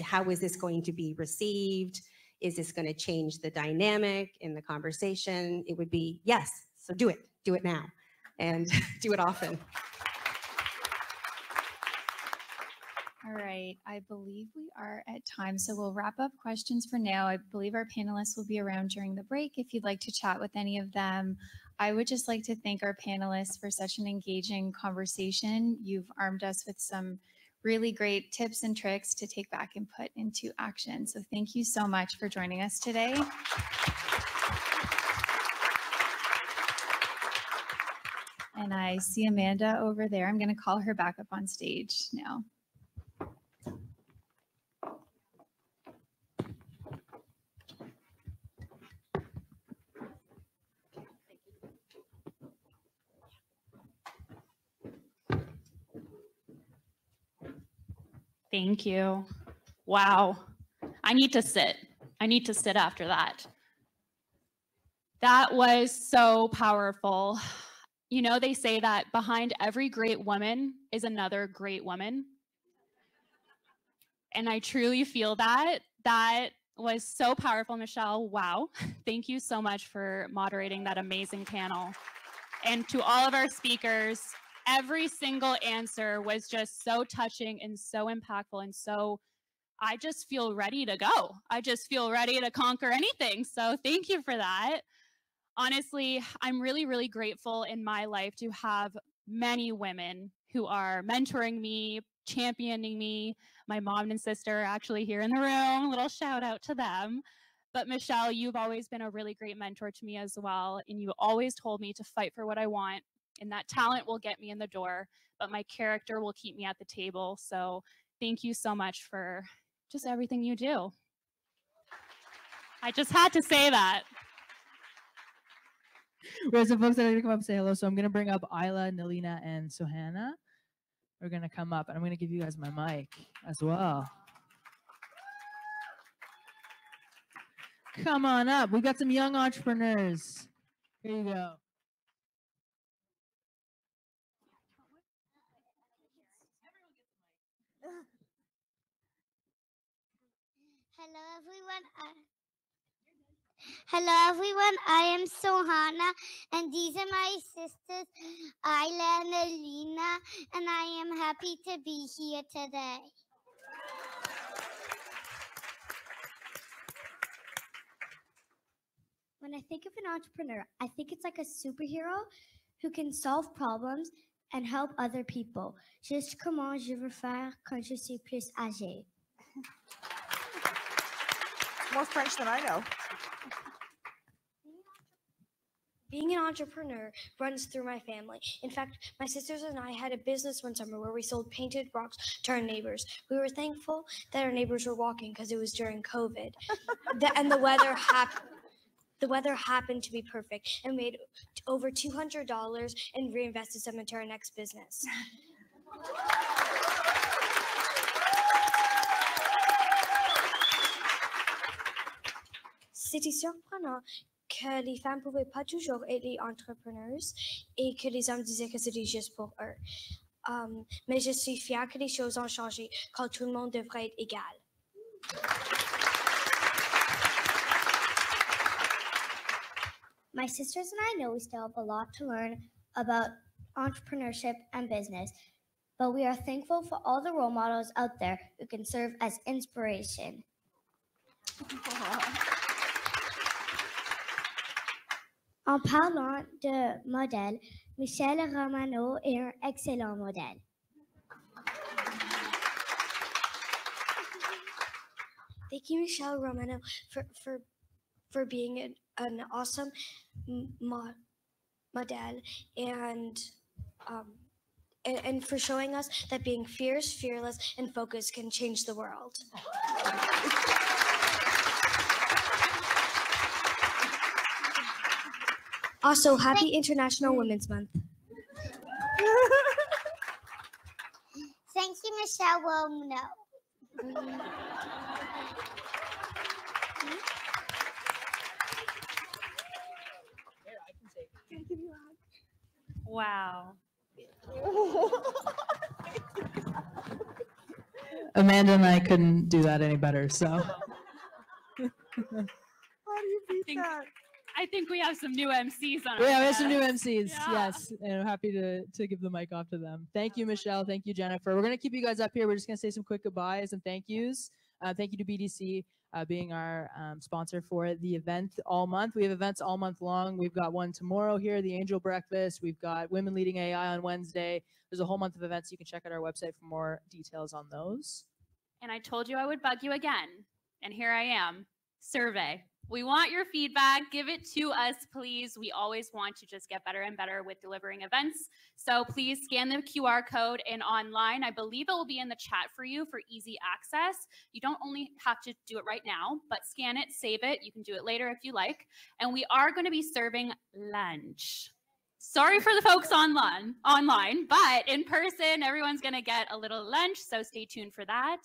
how is this going to be received, is this going to change the dynamic in the conversation? It would be yes. So do it now, and do it often. All right, I believe we are at time, so we'll wrap up questions for now. I believe our panelists will be around during the break if you'd like to chat with any of them. I would just like to thank our panelists for such an engaging conversation. You've armed us with some really great tips and tricks to take back and put into action. So thank you so much for joining us today. And I see Amanda over there. I'm going to call her back up on stage now. Thank you. Wow. I need to sit. I need to sit after that. That was so powerful. You know, they say that behind every great woman is another great woman. And I truly feel that. That was so powerful, Michelle. Wow. Thank you so much for moderating that amazing panel. And to all of our speakers, every single answer was just so touching and so impactful, and so I just feel ready to go. I just feel ready to conquer anything. So thank you for that. Honestly, I'm really, really grateful in my life to have many women who are mentoring me, championing me. My mom and sister are actually here in the room. A little shout out to them. But Michelle, you've always been a really great mentor to me as well. And you always told me to fight for what I want. And that talent will get me in the door, but my character will keep me at the table. So thank you so much for just everything you do. I just had to say that. We have some folks that are going to come up and say hello. So I'm going to bring up Isla, Nalina, and Sohana. We're going to come up, and I'm going to give you guys my mic as well. Come on up. We've got some young entrepreneurs. Here you go. Hello everyone, I am Sohana, and these are my sisters, Isla and Alina, and I am happy to be here today. When I think of an entrepreneur, I think it's like a superhero who can solve problems and help other people. Juste comment je veux faire quand je suis plus âgée. More French than I know. Being an entrepreneur runs through my family. In fact, my sisters and I had a business one summer where we sold painted rocks to our neighbors. We were thankful that our neighbors were walking because it was during COVID. And the weather happened to be perfect, and made over $200 and reinvested some into our next business. C'était surprenant que les femmes ne pouvaient pas toujours être entrepreneurs et que les hommes disaient que c'était juste pour eux. Mais je suis fière que les choses ont changé quand tout le monde devrait être égal. My sisters and I know we still have a lot to learn about entrepreneurship and business, but we are thankful for all the role models out there who can serve as inspiration. En parlant de modèle, Michel Romano est un excellent modèle. Thank you, Michelle Romano, for being an awesome model and for showing us that being fierce, fearless, and focused can change the world. Also, happy International Women's Month. Thank you, Michelle Romano. Wow. Amanda and I couldn't do that any better, so. How do you beat that? I think we have some new MCs on. Yeah, we have some new MCs. Yeah. Yes, and I'm happy to give the mic off to them. Thank you, Michelle. Thank you, Jennifer. We're gonna keep you guys up here. We're just gonna say some quick goodbyes and thank yous. Thank you to BDC. being our sponsor for the event all month. We have events all month long. We've got one tomorrow here, the Angel Breakfast. We've got Women Leading AI on Wednesday. There's a whole month of events. You can check out our website for more details on those. And I told you I would bug you again. And here I am. Survey. We want your feedback. Give it to us, please. We always want to just get better and better with delivering events. So please scan the QR code and online. I believe it will be in the chat for you for easy access. You don't only have to do it right now, but scan it, save it. You can do it later if you like. And we are going to be serving lunch. Sorry for the folks online, but in person, everyone's going to get a little lunch. So stay tuned for that.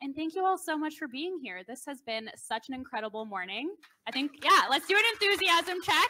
And thank you all so much for being here. This has been such an incredible morning. I think, yeah, let's do an enthusiasm check.